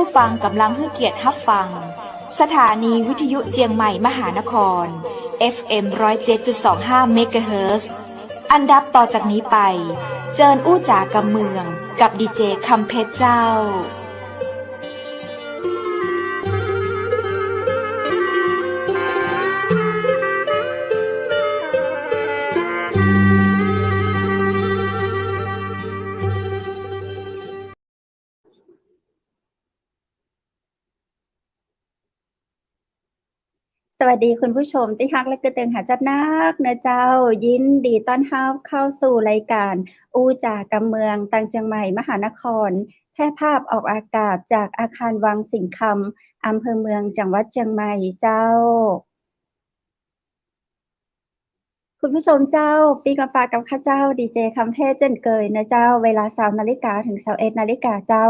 ผู้ฟังกำลังให้เกียรติรับฟังสถานีวิทยุเจียงใหม่มหานคร FM 107.25 เมกะเฮิรตซ์อันดับต่อจากนี้ไปเจิญอู้จ๋ากำเมืองกับดีเจคำเพชรเจ้าสวัสดีคุณผู้ชมที่ฮักและกระเตืองหาจัดนักนะเจ้ายินดีต้อนรับเข้าสู่รายการอู้จ่ากำเมืองตังเจียงใหม่มหานครแพร่ภาพออกอากาศจากอาคารวังสิงห์คำอำเภอเมืองจังหวัดเชียงใหม่เจ้าคุณผู้ชมเจ้าปีกฟ้ากับข้าเจ้าดีเจคำเพชรเจนเกยนะเจ้าเวลา 20:00 นถึง 21:00 นเจ้า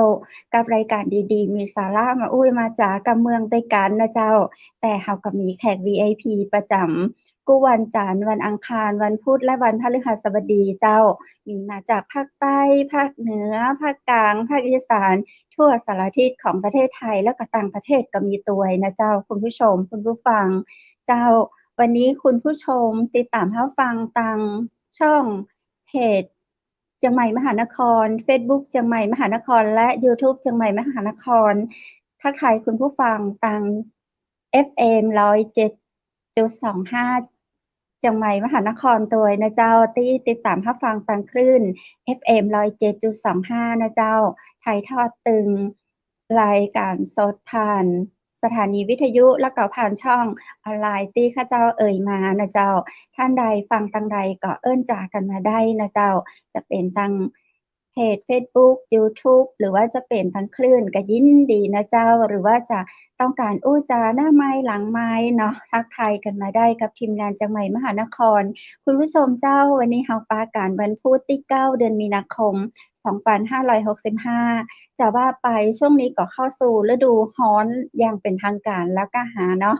กับรายการดีๆมีสาระมาอุ้ยมาจากกำเมืองด้วยกันนะเจ้าแต่เฮาก็มีแขก VIP ประจำกูวันจันทร์วันอังคารวันพุธและวันพฤหัสบดีเจ้ามีมาจากภาคใต้ภาคเหนือภาคกลางภาคอีสานทั่วสารทิศของประเทศไทยแล้วก็ต่างประเทศก็มีตัวนะเจ้าคุณผู้ชมคุณผู้ฟังเจ้าวันนี้คุณผู้ชมติดตามรับฟังทางช่องเพจเชียงใหม่มหานคร Facebook เชียงใหม่มหานครและ YouTube เชียงใหม่มหานครทักทายคุณผู้ฟังทาง FM 107.25 เชียงใหม่มหานครตัวนะเจ้าที่ติดตามรับฟังทางคลื่น FM 107.25 นะเจ้าถ่ายทอดตึงรายการสดผ่านสถานีวิทยุแล้วก็ผ่านช่องออนไลน์ที่ข้าเจ้าเอ่ยมานะเจ้าท่านใดฟังทางใดก็เอิ้นจากันมาได้นะเจ้าจะเป็นทางเพจ Facebook YouTube หรือว่าจะเป็นทางคลื่นก็ยินดีนะเจ้าหรือว่าจะต้องการอู้จาหน้าไม้หลังไม้เนาะทักทายกันมาได้กับทีมงานจังใหม่มหานครคุณผู้ชมเจ้าวันนี้เฮาปาการวันพุธที่9เดือนมีนาคม2565จะว่าไปช่วงนี้ก็เข้าสู่ฤดูร้อนอย่างเป็นทางการแล้วก็หาเนาะ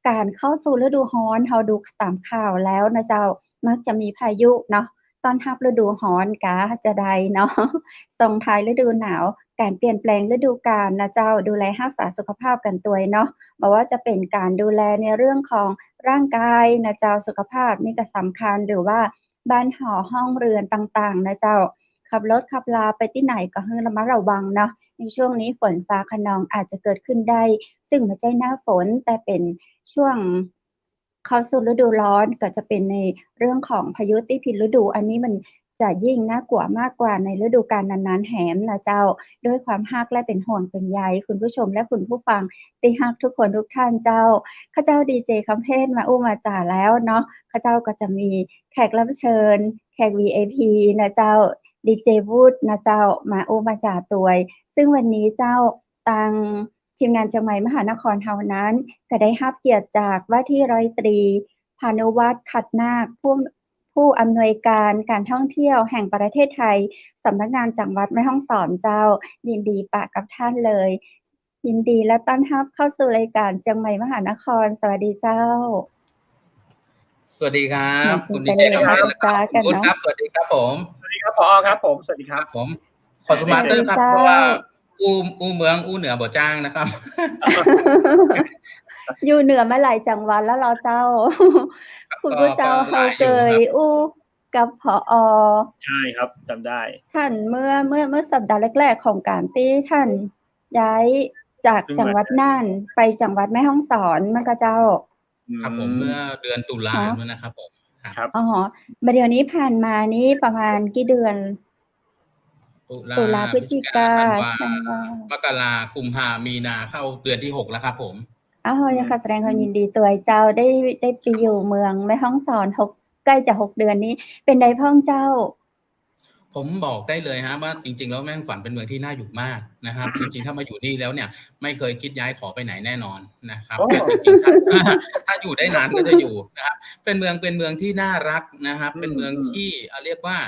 การเข้าสู่ฤดูร้อนเฮาดูตามข่าวแล้วนะเจ้ามักจะมีพายุเนาะต้อนรับฤดูร้อนกะจะได้เนาะส่งท้ายฤดูหนาวการเปลี่ยนแปลงฤดูกาลนะเจ้าดูแลรักษาสุขภาพกันด้วยเนาะบ่ว่าจะเป็นการดูแลในเรื่องของร่างกายนะเจ้าสุขภาพนี่ก็สำคัญหรือว่าบ้านหอห้องเรือนต่างๆนะเจ้าขับรถขับลาไปที่ไหนก็ให้ระมัดระวังเนาะในช่วงนี้ฝนฟ้าคะนองอาจจะเกิดขึ้นได้ซึ่งไม่ใช่หน้าฝนแต่เป็นช่วงเข้าสู่ฤดูร้อนก็จะเป็นในเรื่องของพายุที่ผิดฤดูอันนี้มันจะยิ่งน่ากลัวมากกว่าในฤดูกาลนั้นๆแหมนะเจ้าด้วยความรักและเป็นห่วงเป็นใยคุณผู้ชมและคุณผู้ฟังที่รักทุกคนทุกท่านเจ้าข้าเจ้าดีเจคำเพชรมาอู้มาจ่าแล้วเนาะข้าเจ้าก็จะมีแขกรับเชิญแขก VIP นะเจ้าดีเจวูดนะเจ้ามาอู้มาจ่าตวยซึ่งวันนี้เจ้าตังทีมงานเชียงใหม่มหานครเฮานั้นก็ได้รับเกียรติจากว่าที่ร้อยตรีพานุวัฒน์ขัดนาคผู้อำนวยการการท่องเที่ยวแห่งประเทศไทยสำนักงานจังหวัดแม่ฮ่องสอนเจ้ายินดีปะกับท่านเลยยินดีและต้อนรับเข้าสู่รายการเชียงใหม่มหานครสวัสดีเจ้าสวัสดีครับคุณดีเจคำเพชรครับคุณครับสวัสดีครับผมสวัสดีครับผอครับผมสวัสดีครับผมขอสมาร์เตอร์ครับเพราะว่าอู้เมืองอู้เหนือบ่จ้างนะครับอยู่เหนือมาหลายจังหวัดแล้วเราเจ้าคุณผู้เจ้าเฮาเคยอู้กับผอ.ใช่ครับจำได้ท่านเมื่อสัปดาห์แรกๆของการที่ท่านย้ายจากจังหวัดน่านไปจังหวัดแม่ฮ่องสอนมันก็เจ้าครับผมเมื่อเดือนตุลาคมนะครับผมครับอ๋อเดี๋ยวนี้ผ่านมานี้ประมาณกี่เดือนตุลาพฤศจิกามกรากุมภามีนาเข้าเดือนที่6แล้วครับผมยังค่ะแสดงความยินดีตัวเจ้าได้ไปอยู่เมืองแม่ฮ่องสอน6ใกล้จะ6เดือนนี้เป็นไดพ่องเจ้าผมบอกได้เลยฮะว่าจริงๆแล้วแม่ฮ่องสอนเป็นเมืองที่น่าอยู่มากนะครับจริงๆถ้ามาอยู่นี่แล้วเนี่ยไม่เคยคิดย้ายขอไปไหนแน่นอนนะครับจริงๆถ้าอยู่ได้นานก็จะอยู่นะครับเป็นเมืองที่น่ารักนะครับเป็นเมืองที่เรียกว่า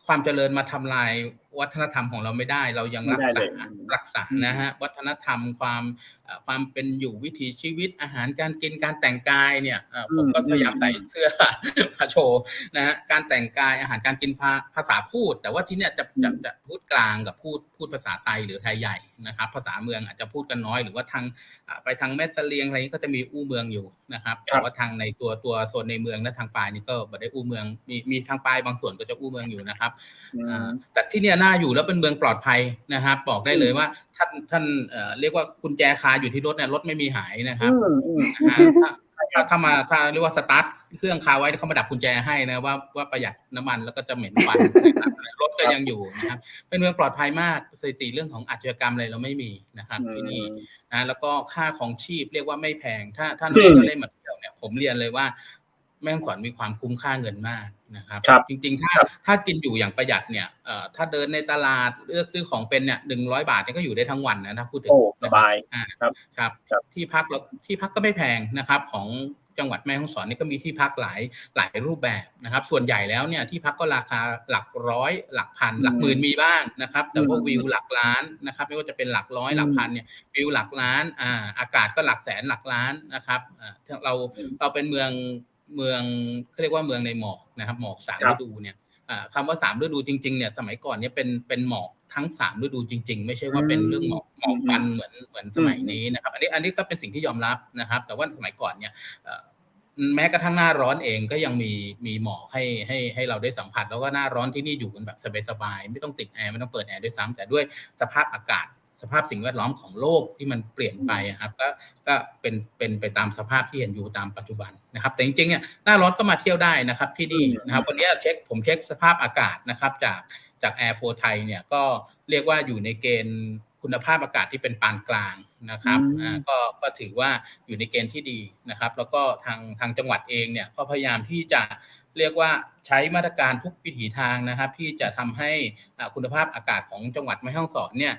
ความเจริญมาทำลาย วัฒนธรรมของเราไม่ได้เรายังรักษานะฮะวัฒนธรรมความเป็นอยู่วิถีชีวิตอาหารการกินการแต่งกายเนี่ยผมก็พยายามใส่เสื้อมาโชว์นะฮะการแต่งกายอาหารการกินภาษาพูดแต่ว่าที่เนี่ยจะพูดกลางกับพูดภาษาไทยหรือไทยใหญ่นะครับภาษาเมืองอาจจะพูดกันน้อยหรือว่าทางไปทางแม่เสลียงอะไรนี้ก็จะมีอู้เมืองอยู่นะครับแต่ว่าทางในตัวโซนในเมืองและทางปลายนี่ก็บ่ได้อู้เมืองมีทางปลายบางส่วนก็จะอู้เมืองอยู่นะครับแต่ที่เนี่ยน่าอยู่แล้วเป็นเมืองปลอดภัยนะครับบอกได้เลยว่าท่านเรียกว่ากุญแจคาอยู่ที่รถเนี่ยรถไม่มีหายนะครับถ้าเรียกว่าสตาร์ทเครื่องคาไว้เขามาดับกุญแจให้นะว่าประหยัดน้ำมันแล้วก็จะเหม็นควันรถก็ยังอยู่นะครับเป็นเมืองปลอดภัยมากสถิติเรื่องของอาชญากรรมอะไรเราไม่มีนะครับที่นี่นะแล้วก็ค่าของชีพเรียกว่าไม่แพงถ้าน้องได้มาเที่ยวเนี่ยผมเรียนเลยว่าแม่ฮ่องสอนมีความคุ้มค่าเงินมากนะครับจริงๆถ้ากินอยู่อย่างประหยัดเนี่ยถ้าเดินในตลาดเลือกซื้อของเป็นเนี่ย100 บาทเนี่ยก็อยู่ได้ทั้งวันนะพูดถึงสบายครับที่พักก็ไม่แพงนะครับของจังหวัดแม่ฮ่องสอนนี่ก็มีที่พักหลายรูปแบบนะครับส่วนใหญ่แล้วเนี่ยที่พักก็ราคาหลักร้อยหลักพันหลักหมื่นมีบ้างนะครับแต่ว่าวิวหลักล้านนะครับไม่ว่าจะเป็นหลักร้อยหลักพันเนี่ยวิวหลักล้านอากาศก็หลักแสนหลักล้านนะครับเราเป็นเมืองเขาเรียกว่าเมืองในหมอกนะครับหมอก3ฤดูเนี่ยคำว่า3ฤดูจริงๆเนี่ยสมัยก่อนเนี่ยเป็นหมอกทั้ง3ฤดูจริงๆไม่ใช่ว่าเป็นเรื่องหมอกฟันเหมือนสมัยนี้นะครับอันนี้ก็เป็นสิ่งที่ยอมรับนะครับแต่ว่าสมัยก่อนเนี่ยแม้กระทั่งหน้าร้อนเองก็ยังมีหมอกให้เราได้สัมผัสแล้วก็หน้าร้อนที่นี่อยู่กันแบบสบายๆไม่ต้องติดแอร์ไม่ต้องเปิดแอร์ด้วยซ้ำแต่ด้วยสภาพอากาศสภาพสิ่งแวดล้อมของโลกที่มันเปลี่ยนไปครับก็เป็นไปตามสภาพที่เห็นอยู่ตามปัจจุบันนะครับแต่จริงๆเนี่ยหน้าร้อนก็มาเที่ยวได้นะครับที่นี่นะครับวันนี้ผมเช็คสภาพอากาศนะครับจากแอร์โฟร์ไทยเนี่ยก็เรียกว่าอยู่ในเกณฑ์คุณภาพอากาศที่เป็นปานกลางนะครับก็ถือว่าอยู่ในเกณฑ์ที่ดีนะครับแล้วก็ทางจังหวัดเองเนี่ยก็พยายามที่จะเรียกว่าใช้มาตรการทุกวิถีทางนะครับที่จะทำให้คุณภาพอากาศของจังหวัดแม่ฮ่องสอนเนี่ย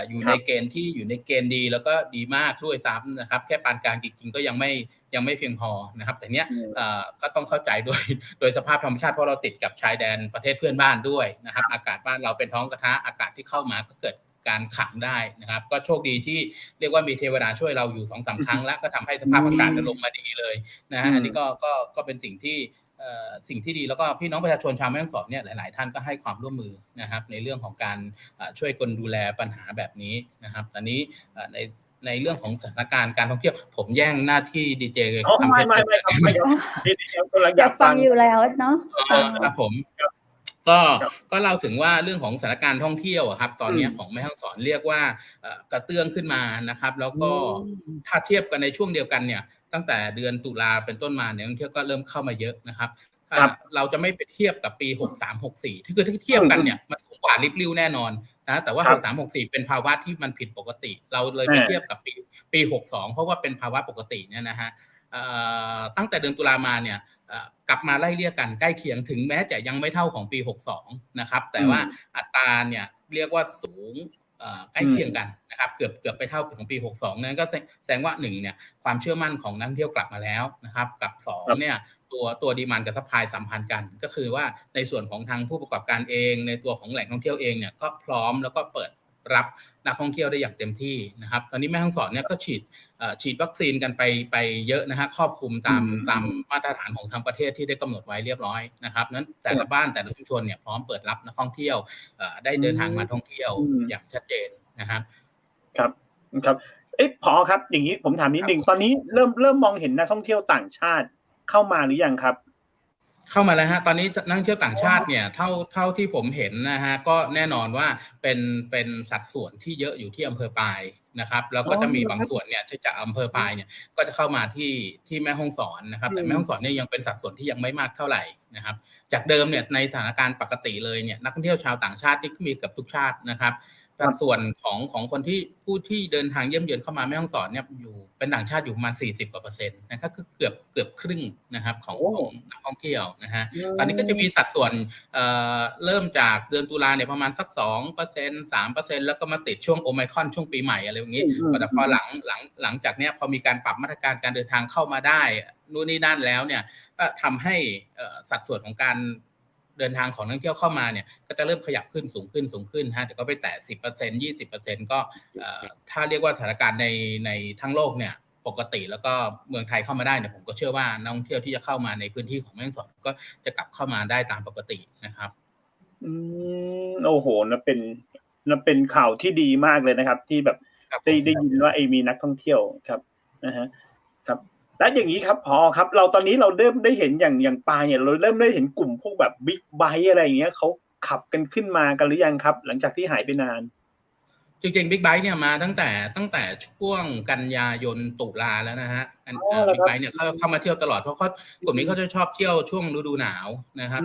อยู่ในเกณฑ์ที่อยู่ในเกณฑ์ดีแล้วก็ดีมากด้วยซ้ำนะครับแค่ปานกลางจริงๆก็ยังไม่เพียงพอนะครับแต่เนี้ยก็ต้องเข้าใจโดยสภาพธรรมชาติเพราะเราติดกับชายแดนประเทศเพื่อนบ้านด้วยนะครับอากาศบ้านเราเป็นท้องกระทะอากาศที่เข้ามาก็เกิดการขังได้นะครับก็โชคดีที่เรียกว่ามีเทวดาช่วยเราอยู่ 2-3 ครั้งแล้วก็ทำให้สภาพอากาศลงมาดีเลยนะฮะอันนี้ก็เป็นสิ่งที่ดีแล้วก็พี่น้องประชาชนชาวแม่ฮ่องสอนเนี่ยหลายๆท่านก็ให้ความร่วมมือนะครับในเรื่องของการช่วยกันดูแลปัญหาแบบนี้นะครับตอนนี้ในเรื่องของสถานการณ์การท่องเที่ยวผมแย่งหน้าที่ดีเจทำไม่อยากฟังอยู่แล้วเนาะครับผมก็เล่าถึงว่าเรื่องของสถานการณ์ท่องเที่ยวครับตอนนี้ของแม่ฮ่องสอนเรียกว่ากระเตื้องขึ้นมานะครับแล้วก็ถ้าเทียบกันในช่วงเดียวกันเนี่ยตั้งแต่เดือนตุลาเป็นต้นมาเนี่ยนักท่องเที่ยวก็เริ่มเข้ามาเยอะนะครับเราจะไม่ไปเทียบกับปี63-64ที่คือที่เทียบกันเนี่ยมันสูงกว่าริบลิ่วแน่นอนนะแต่ว่า63-64เป็นภาวะที่มันผิดปกติเราเลยไปเทียบกับปี62เพราะว่าเป็นภาวะปกติเนี่ยนะฮะตั้งแต่เดือนตุลามาเนี่ยกลับมาไล่เลี่ยกันใกล้เคียงถึงแม้จะยังไม่เท่าของปี62นะครับแต่ว่าอัตราเนี่ยเรียกว่าสูงใกล้เคียงกันนะครับเกือบไปเท่าของปี62นั้นก็แสดงว่า1เนี่ยความเชื่อมั่นของนักท่องเที่ยวกลับมาแล้วนะครับกับ2เนี่ยตัวดีมานด์กับซัพพลายสัมพันธ์กันก็คือว่าในส่วนของทางผู้ประกอบการเองในตัวของแหล่งท่องเที่ยวเองเนี่ยก็พร้อมแล้วก็เปิดรับนักท่องเที่ยวได้อย่างเต็มที่นะครับตอนนี้แม่ฮ่องสอนเนี่ยก็ฉีดวัคซีนกันไปเยอะนะฮะครอบคลุมตามมาตรฐานของทางประเทศที่ได้กำหนดไว้เรียบร้อยนะครับนั้นแต่ละบ้านแต่ละชุมชนเนี่ยพร้อมเปิดรับนักท่องเที่ยวได้เดินทางมาท่องเที่ยวอย่างชัดเจนนะครับครับผอครับอย่างนี้ผมถามนิดนึงตอนนี้เริ่มมองเห็นนักท่องเที่ยวต่างชาติเข้ามาหรือยังครับเข้ามาแล้วฮะตอนนี้นักท่องเที่ยวต่างชาติเนี่ยเท่าที่ผมเห็นนะฮะก็แน่นอนว่าเป็นสัดส่วนที่เยอะอยู่ที่อำเภอปายนะครับแล้วก็จะมีบางส่วนเนี่ยที่จากอำเภอปายเนี่ยก็จะเข้ามาที่แม่ฮ่องสอนนะครับแต่แม่ฮ่องสอนเนี่ยยังเป็นสัดส่วนที่ยังไม่มากเท่าไหร่นะครับจากเดิมเนี่ยในสถานการณ์ปกติเลยเนี่ยนักท่องเที่ยวชาวต่างชาตินี่ก็มีเกือบทุกชาตินะครับแต่ส่วนของคนที่ผู้ที่เดินทางเยี่ยมเยือนเข้ามาแม่ฮ่องสอนเนี่ยอยู่เป็นต่างชาติอยู่ประมาณ40%นะครับคือเกือบครึ่งนะครับของนักท่องเที่ยวนะฮะตอนนี้ก็จะมีสัดส่วนเริ่มจากเดือนตุลาเนี่ยประมาณสัก 2% 3% แล้วก็มาติดช่วงโอไมครอนช่วงปีใหม่อะไรอย่างนี้แต่พอหลังจากเนี้ยพอมีการปรับมาตรการการเดินทางเข้ามาได้นู่นนี่นั่นแล้วเนี่ยก็ทำให้สัดส่วนของการ เดินทางของนักท่องเที่ยวเข้ามาเนี่ยก็จะเริ่มขยับขึ้นสูงขึ้นฮะแต่ก็ไปแตะ 10% 20% ก็ถ้าเรียกว่าสถานการณ์ในทั้งโลกเนี่ยปกติแล้วก็เมืองไทยเข้ามาได้เนี่ยผมก็เชื่อว่านักท่องเที่ยวที่จะเข้ามาในพื้นที่ของแม่ฮ่องสอนก็จะกลับเข้ามาได้ตามปกตินะครับโอ้โหนั่นเป็นข่าวที่ดีมากเลยนะครับที่แบบได้ยินว่ามีนักท่องเที่ยวครับนะฮะครับแล้วอย่างนี้ครับพอครับเราตอนนี้เราเริ่มได้เห็นอย่างปลายเนี่ยเราเริ่มได้เห็นกลุ่มพวกแบบบิ๊กไบค์อะไรอย่างเงี้ยเขาขับกันขึ้นมากันหรือยังครับหลังจากที่หายไปนานจริงๆบิ๊กไบค์เนี่ยมาตั้งแต่ช่วงกันยายนตุลาแล้วนะฮะบิ๊กไบค์เนี่ยเข้ามาเที่ยวตลอดเพราะกลุ่มนี้เขาจะชอบเที่ยวช่วงฤดูหนาวนะครับ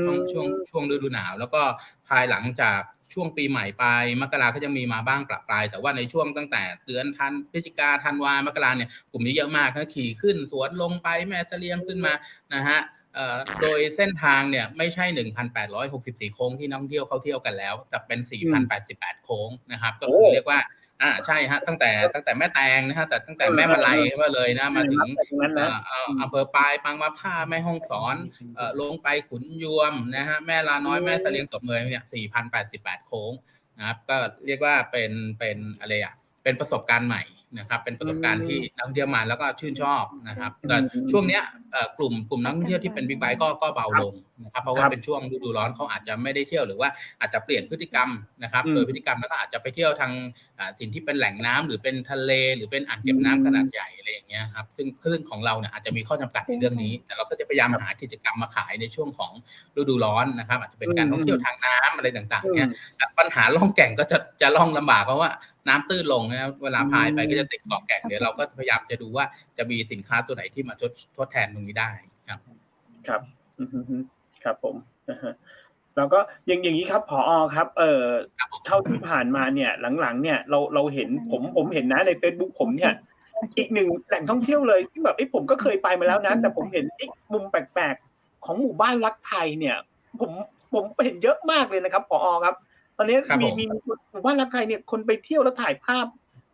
ช่วงฤดูหนาวแล้วก็ภายหลังจากช่วงปีใหม่ไปมกราก็จะมีมาบ้างปรับปลายแต่ว่าในช่วงตั้งแต่เดือนพฤศจิกาธันวามกราเนี่ยกลุ่มนี้เยอะมากนะขี่ขึ้นสวนลงไปแม่เสลียงขึ้นมานะฮะโดยเส้นทางเนี่ยไม่ใช่ 1,864 โค้งที่นักท่องเที่ยวเขาเที่ยวกันแล้วแต่เป็น 4,088 โค้งนะครับก็คือเรียกว่าใช่ฮะตั้งแต่แม่แตงนะฮะแต่ตั้งแต่แม่มาลัยมาเลยนะมาถึงอำเภอปายปางมะผ้าแม่ฮ่องสอนลงไปขุนยวมนะฮะแม่ลาน้อยแม่เสลียงศพเมยเนี่ย 4,088 โค้งนะครับก็เรียกว่าเป็นอะไรอ่ะเป็นประสบการณ์ใหม่นะครับเป็นประสบการณ์ที่นักท่องเที่ยวมาแล้วก็ชื่นชอบนะครับแต่ช่วงเนี้ยกลุ่มนักท่องเที่ยวที่เป็นบิ๊กไบค์ก็เบาลงนะครับเพราะว่าเป็นช่วงฤดูร้อนเขาอาจจะไม่ได้เที่ยวหรือว่าอาจจะเปลี่ยนพฤติกรรมนะครับโดยพฤติกรรมแล้วก็อาจจะไปเที่ยวทางถิ่นที่เป็นแหล่งน้ำหรือเป็นทะเลหรือเป็นอ่างเก็บน้ำขนาดใหญ่อะไรอย่างเงี้ยครับซึ่งของเราเนี่ยอาจจะมีข้อจำกัดในเรื่องนี้แต่เราก็จะพยายามหากิจกรรมมาขายในช่วงของฤดูร้อนนะครับอาจจะเป็นการท่องเที่ยวทางน้ำอะไรต่างๆเนี่ยปัญหาล่องแก่งก็จะล่องลำบากเพราะว่าน้ำตื้นลงนะเวลาพายไปก็จะติดเกาะแก่งเดี๋ยวเราก็พยายามจะดูว่าจะมีสินค้าตัวไหนที่มาทดแทนตรงนี้ได้ครับครับผมแล้วก็อย่างนี้ครับผอครับเท่าที่ผ่านมาเนี่ยหลังๆเนี่ยเราเห็นผมเห็นนะใน Facebook ผมเนี่ยอีกหนึ่งแหล่งท่องเที่ยวเลยที่แบบผมก็เคยไปมาแล้วนะแต่ผมเห็นอีกมุมแปลกๆของหมู่บ้านรักไทยเนี่ยผมเห็นเยอะมากเลยนะครับผอครับตอนนี้มีหมู่บ้านรักไทยเนี่ยคนไปเที่ยวแล้วถ่ายภาพ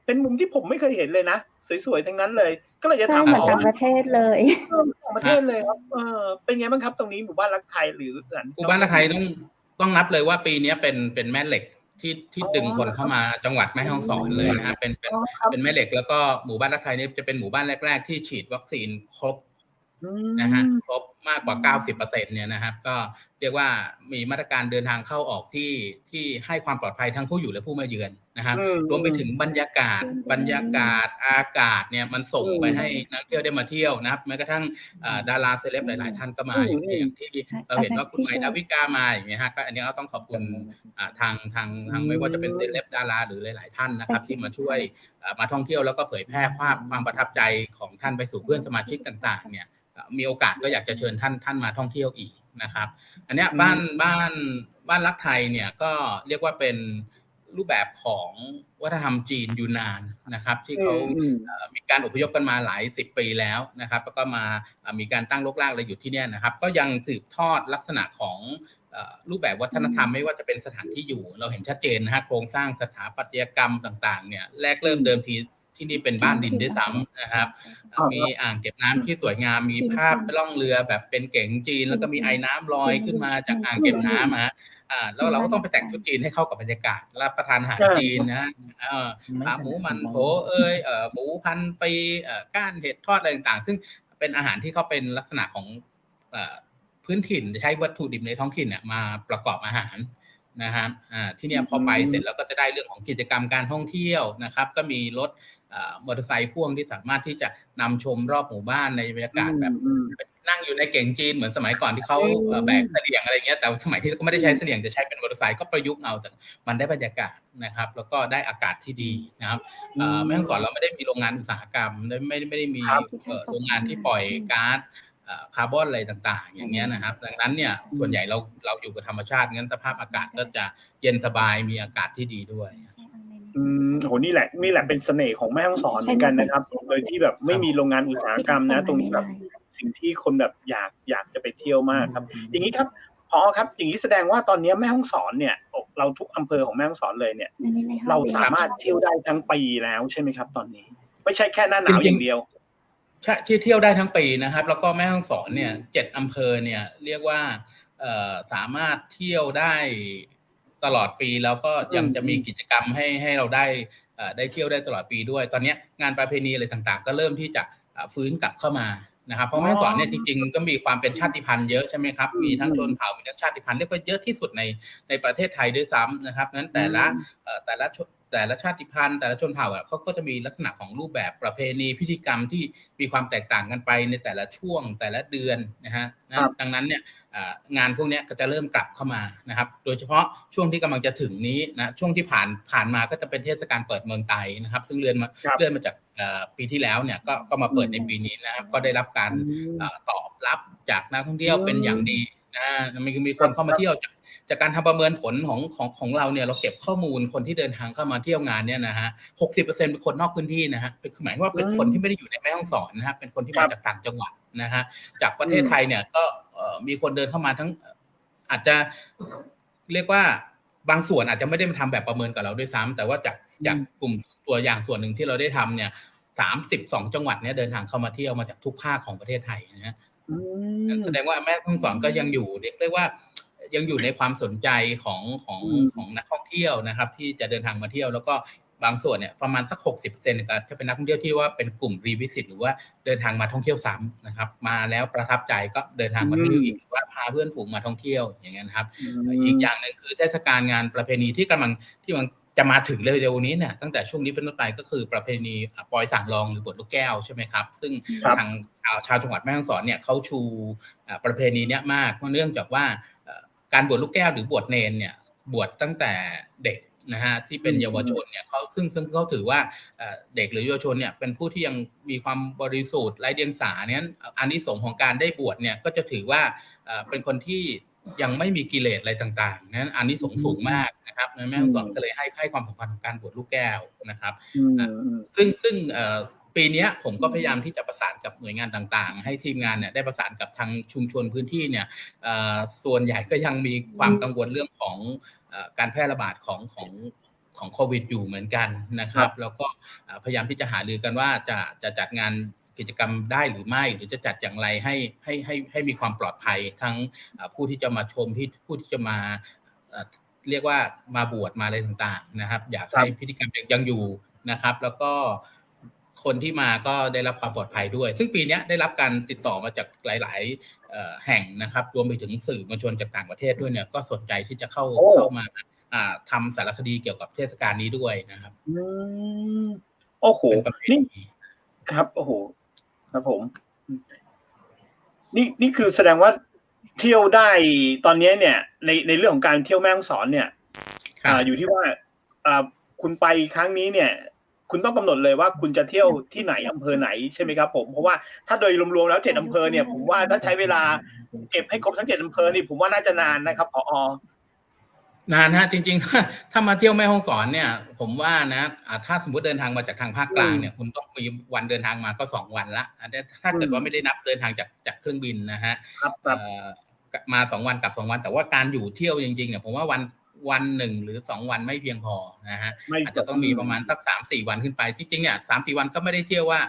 เป็นมุมที่ผมไม่เคยเห็นเลยนะสวยๆทั้งนั้นเลยก็เลยจะถามผอต่างประเทศเลยต่างประเทศเลยครับเป็นไงบ้างครับตรงนี้หมู่บ้านรักไทยหรือหมู่บ้านรักไทยต้องนับเลยว่าปีนี้เป็นแม่เหล็กที่ดึงคนเข้ามาจังหวัดแม่ฮ่องสอนเลยนะฮะเป็นแม่เหล็กแล้วก็หมู่บ้านรักไทยนี่จะเป็นหมู่บ้านแรกๆที่ฉีดวัคซีนครบนะฮะครบมากกว่า 90% เนี่ยนะครับก็เรียกว่ามีมาตรการเดินทางเข้าออกที่ให้ความปลอดภัยทั้งผู้อยู่และผู้มาเยือนนะครับรวมไปถึงบรรยากาศอากาศเนี่ยมันส่งไปให้นักเที่ยวได้มาเที่ยวนะครับแม้กระทั่งดาราเซเลบหลายๆท่านก็มาอย่างที่เราเห็นว่าคุณใหม่ดาวิกามาอย่างเงี้ยฮะก็อันนี้ก็ต้องขอบคุณทางไม่ว่าจะเป็นเซเลบดาราหรือหลายๆท่านนะครับที่มาช่วยมาท่องเที่ยวแล้วก็เผยแพร่ความประทับใจของท่านไปสู่เพื่อนสมาชิกต่างๆเนี่ยมีโอกาสก็อยากจะเชิญท่านมาท่องเที่ยวอีกนะครับอันนี้บ้านรักไทยเนี่ยก็เรียกว่าเป็นรูปแบบของวัฒนธรรมจีนยูนนานนะครับที่เขามีการอพยพกันมาหลาย10 ปีแล้วนะครับแล้วก็มีการตั้งรกรากอะไรอยู่ที่นี่นะครับก็ยังสืบทอดลักษณะของรูปแบบวัฒนธรรมไม่ว่าจะเป็นสถานที่อยู่เราเห็นชัดเจนนะฮะโครงสร้างสถาปัตยกรรมต่างๆเนี่ยแรกเริ่มเดิมทีที่นี่เป็นบ้านดินด้วยซ้ำนะครับมีอ่างเก็บน้ำที่สวยงามมีภาพล่องเรือแบบเป็นเก๋งจีนแล้วก็มีไอ้น้ำลอยขึ้นมาจากอ่างเก็บน้ำแล้วเราก็ต้องไปแต่งชุดจีนให้เข้ากับบรรยากาศรับประทานอาหารจีนนะขาหมูมันโถหมูพันปีก้านเห็ดทอดอะไรต่างๆซึ่งเป็นอาหารที่เขาเป็นลักษณะของพื้นถิ่นใช้วัตถุดิบในท้องถิ่นเนี่ยมาประกอบอาหารนะครับที่เนี่ยพอไปเสร็จแล้วก็จะได้เรื่องของกิจกรรมการท่องเที่ยวนะครับก็มีรถมอเตอร์ไซค์พ่วงที่สามารถที่จะนำชมรอบหมู่บ้านในบรรยากาศแบบนั่งอยู่ในเก๋งจีนเหมือนสมัยก่อนที่เขาแบกเสลี่ยงอะไรเงี้ยแต่สมัยที่เขาไม่ได้ใช้เสลี่ยงจะใช้เป็นมอเตอร์ไซค์ก็ประยุกต์เอาแต่มันได้บรรยากาศนะครับแล้วก็ได้อากาศที่ดีนะครับแม่ฮ่องสอนเราไม่ได้มีโรงงานอุตสาหกรรมไม่ได้มีโรงงานที่ปล่อยก๊าซคาร์บอนอะไรต่างๆอย่างเงี้ยนะครับดังนั้นเนี่ยส่วนใหญ่เราอยู่กับธรรมชาติงั้นสภาพอากาศก็จะเย็นสบายมีอากาศที่ดีด้วยโหนี่แหละเป็นเสน่ห์ของแม่ฮ่องสอนเหมือนกันนะครับโดยที่แบบไม่มีโรงงานอุตสาหกรรมนะตรงนี้แบบสิ่งที่คนแบบอยากจะไปเที่ยวมากครับอย่างนี้ครับพอครับอย่างนี้แสดงว่าตอนนี้แม่ฮ่องสอนเนี่ยเราทุกอำเภอของแม่ฮ่องสอนเลยเนี่ยเราสามารถเที่ยวได้ทั้งปีแล้วใช่ไหมครับตอนนี้ไม่ใช่แค่หน้าหนาวอย่างเดียวใช่ที่เที่ยวได้ทั้งปีนะครับแล้วก็แม่ฮ่องสอนเนี่ย7 อำเภอเนี่ยเรียกว่า สามารถเที่ยวได้ตลอดปีแล้วก็ยังจะมีกิจกรรมให้เราได้เที่ยวได้ตลอดปีด้วยตอนนี้งานประเพณีอะไรต่างๆก็เริ่มที่จะฟื้นกลับเข้ามานะครับเพราะแม่ฮ่องสอนเนี่ยจริงๆก็มีความเป็นชาติพันธุ์เยอะใช่ไหมครับมีทั้งชนเผ่ามีทั้งชาติพันธุ์เรียกว่าเยอะที่สุดในประเทศไทยด้วยซ้ำนะครับนั้นแต่ละชาติพันธุ์แต่ละชนเผ่าเขาก็จะมีลักษณะของรูปแบบประเพณีพิธีกรรมที่มีความแตกต่างกันไปในแต่ละช่วงแต่ละเดือนนะฮะดังนั้นเนี่ยงานพวกนี้ก็จะเริ่มกลับเข้ามานะครับโดยเฉพาะช่วงที่กำลังจะถึงนี้นะช่วงที่ผ่านมาก็จะเป็นเทศกาลเปิดเมืองไทยนะครับซึ่งเลื่อนมาจากปีที่แล้วเนี่ยก็มาเปิดในปีนี้นะครับก็ได้รับการตอบรับจากนักท่องเที่ยวเป็นอย่างดีนะมีคนเข้ามาเที่ยวจากการทำประเมินผลของเราเนี่ยเราเก็บข้อมูลคนที่เดินทางเข้ามาเที่ยวงานเนี่ยนะฮะ 60% เป็นคนนอกพื้นที่นะฮะคือหมายว่าเป็นคนที่ไม่ได้อยู่ในแม่ฮ่องสอนนะฮะเป็นคนที่มาจากต่างจังหวัดนะฮะจากประเทศไทยเนี่ยก็มีคนเดินเข้ามาทั้งอาจจะเรียกว่าบางส่วนอาจจะไม่ได้มาทำแบบประเมินกับเราด้วยซ้ำแต่ว่าจากกลุ่มตัวอย่างส่วนหนึ่งที่เราได้ทำเนี่ย32จังหวัดเนี่ยเดินทางเข้ามาเที่ยวมาจากทุกภาคของประเทศไทยนะฮะแสดงว่าแม่ฮ่องสอนก็ยังอยู่เรียกว่ายังอยู่ในความสนใจของนักท่องเที่ยวนะครับที่จะเดินทางมาเที่ยวแล้วก็บางส่วนเนี่ยประมาณสัก 60% ก็จะเป็นนักท่องเที่ยวที่ว่าเป็นกลุ่มรีวิสิตหรือว่าเดินทางมาท่องเที่ยวซ้ำนะครับมาแล้วประทับใจก็เดินทางมาท่องเที่ยวอีกหรือว่าพาเพื่อนฝูงมาท่องเที่ยวอย่างเงี้ยครับอีกอย่างนึงคือเทศกาลงานประเพณีที่มันจะมาถึงเร็วๆนี้เนี่ยตั้งแต่ช่วงนี้เป็นต้นไปก็คือประเพณีปอยสั่งลองหรือบวชลูกแก้วใช่ไหมครับซึ่งทางชาวจังหวัดแม่ฮ่องสอนเนี่ยเขาชูประเพณีเนี้ยมากเพราะเนื่องจากว่าการบวชลูกแก้วหรือบวชเนรเนี่ยบวชตั้งแต่เด็กนะฮะที่เป็นเยาวชนเนี่ยเขาซึ่งเขาถือว่าเด็กหรือเยาวชนเนี่ยเป็นผู้ที่ยังมีความบริสุทธิ์ไร้เดียงสาเนี่ยอานิสงส์ของการได้บวชเนี่ยก็จะถือว่าเป็นคนที่ยังไม่มีกิเลสอะไรต่างๆนั้นอานิสงส์สูงมากนะครับแม่ฮ่องสอนก็เลยให้ความสำคัญของการบวชลูกแก้วนะครับซึ่งปีนี้ผมก็พยายามที่จะประสานกับหน่วยงานต่างๆให้ทีมงานเนี่ยได้ประสานกับทางชุมชนพื้นที่เนี่ยส่วนใหญ่ก็ยังมีความกังวลเรื่องของการแพร่ระบาดของโควิดอยู่เหมือนกันนะครับแล้วก็พยายามที่จะหารือกันว่าจะจัดงานกิจกรรมได้หรือไม่หรือจะจัดอย่างไรให้มีความปลอดภัยทั้งผู้ที่จะมาชมผู้ที่จะมาเรียกว่ามาบวชมาอะไรต่างๆนะครับอยากให้พิธีกรรมยังอยู่นะครับแล้วก็คนที่มาก็ได้รับความปลอดภัยด้วยซึ่งปีนี้ได้รับการติดต่อมาจากหลายๆแห่งนะครับรวมไปถึงสื่อมวลชนจากต่างประเทศด้วยเนี่ยก็สนใจที่จะเข้ามาทำสารคดีเกี่ยวกับเทศกาลนี้ด้วยนะครับโอ้โหนี่ครับโอ้โหครับผมนี่คือแสดงว่าเที่ยวได้ตอนนี้เนี่ยในเรื่องของการเที่ยวแม่ฮ่องสอนเนี่ยอยู่ที่ว่าคุณไปครั้งนี้เนี่ยคุณต้องกำหนดเลยว่าคุณจะเที่ยวที่ไหนอำเภอไหนใช่ไหมครับผมเพราะว่าถ้าโดยรวมๆแล้ว7อำเภอเนี่ยผมว่าถ้าใช้เวลาเก็บให้ครบทั้ง7อำเภอนี่ผมว่าน่าจะนานนะครับผอนานฮะจริงๆถ้ามาเที่ยวแม่ฮ่องสอนเนี่ยผมว่านะถ้าสมมติเดินทางมาจากทางภาคกลางเนี่ยคุณต้องมีวันเดินทางมาก็2วันละถ้าเกิดว่าไม่ได้นับเดินทางจากเครื่องบินนะฮะมา2วันกับ2วันแต่ว่าการอยู่เที่ยวจริงๆเนี่ยผมว่าวัน1หรือ2วันไม่เพียงพอนะฮะอาจจะต้องมีประมาณสัก 3-4 วันขึ้นไปจริงๆเนี่ย 3-4 วันก็ไม่ได้เที่ยวว่า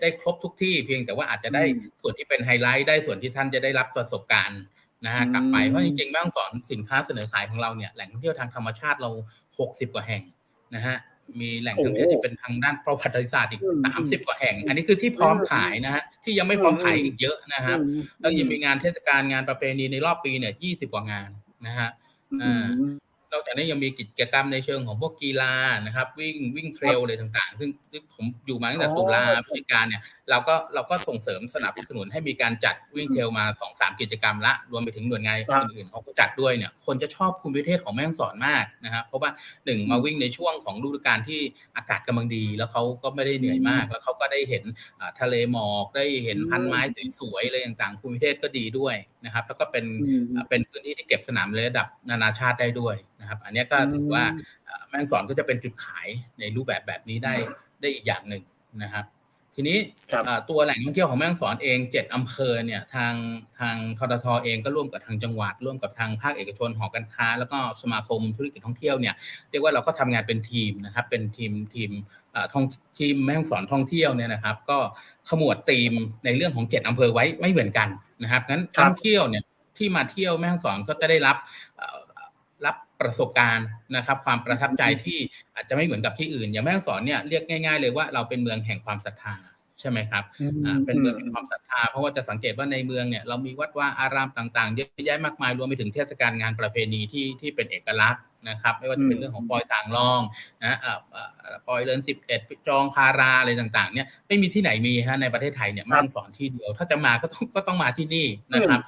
ได้ครบทุกที่เพียงแต่ว่าอาจจะได้ส่วนที่เป็นไฮไลท์ได้ส่วนที่ท่านจะได้รับประสบการณ์นะฮะกลับไปเพราะจริงๆแม่ฮ่องสอนสินค้าเสนอขายของเราเนี่ยแหล่งท่องเที่ยวทางธรรมชาติเรา60กว่าแห่งนะฮะมีแหล่งท่องเที่ยวที่เป็นทางด้านประวัติศาสตร์อีก30กว่าแห่งอันนี้คือที่พร้อมขายนะฮะที่ยังไม่พร้อมขายอีกเยอะนะครับแล้วยังมีงานเทศกาลงานประเพณีในรอบปีเนี่ย20กว่างานนะฮะนอกจากนี้ยังมีกิจกรรมในเชิงของพวกกีฬานะครับวิ่งเทรลอะไรต่างๆซึ่งผมอยู่มาตั้งแต่ตุลาพฤศจิกาเนี่ยเราก็ส่งเสริมสนับสนุนให้มีการจัดวิ่งเทรลมา 2-3 กิจกรรมละรวมไปถึงหน่วยงานอื่นๆเขาก็จัดด้วยเนี่ยคนจะชอบภูมิประเทศของแม่ฮ่องสอนมากนะครับเพราะว่า1มาวิ่งในช่วงของฤดูกาลที่อากาศกำลังดีแล้วเขาก็ไม่ได้เหนื่อยมากแล้วเขาก็ได้เห็นทะเลหมอกได้เห็นพันไม้สวยๆอะไรต่างๆภูมิประเทศก็ดีด้วยนะครับแล้วก็เป็นพื้นที่ที่เก็บสนามระดับนานาชาติได้ด้วยนะครับอันนี้ก็ถือว่าแม่ฮ่องสอนก็จะเป็นจุดขายในรูปแบบนี้ได้อีกอย่างหนึ่งนะครับทีนี้ตัวแหล่งท่องเที่ยวของแม่ฮ่องสอนเอง7อำเภอเนี่ยทางททท.เองก็ร่วมกับทางจังหวัดร่วมกับทางภาคเอกชนหอการค้าแล้วก็สมาคมธุรกิจท่องเที่ยวเนี่ยเรียกว่าเราก็ทำงานเป็นทีมนะครับเป็นทีมแม่ฮ่องสอนท่องเที่ยวเนี่ยนะครับก็ขมวดธีมในเรื่องของ7อำเภอไว้ไม่เหมือนกันนะครับงั้นท่องเที่ยวเนี่ย ที่มาเที่ยวแม่ฮ่องสอนก็จะได้รับประสบการณ์นะครับความประทับใจที่อาจจะไม่เหมือนกับที่อื่นอย่างแม่ฮ่องสอนเนี่ยเรียกง่ายๆเลยว่าเราเป็นเมืองแห่งความศรัทธาใช่ไหมครับเป็นเมืองแห่งความศรัทธาเพราะว่าจะสังเกตว่าในเมืองเนี่ยเรามีวัดวาอารามต่างๆเยอะแยะมากมายรวมไปถึงเทศกาลงานประเพณีที่เป็นเอกลักษณ์นะครับไม่ว่าจะเป็นเรื่องของปอยต่างรองนะปอยเดือน11จองคาราอะไรต่างๆเนี่ยไม่มีที่ไหนมีฮะในประเทศไทยเนี่ยแม่ฮ่องสอนที่เดียวถ้าจะมาก็ต้องมาที่นี่นะครับ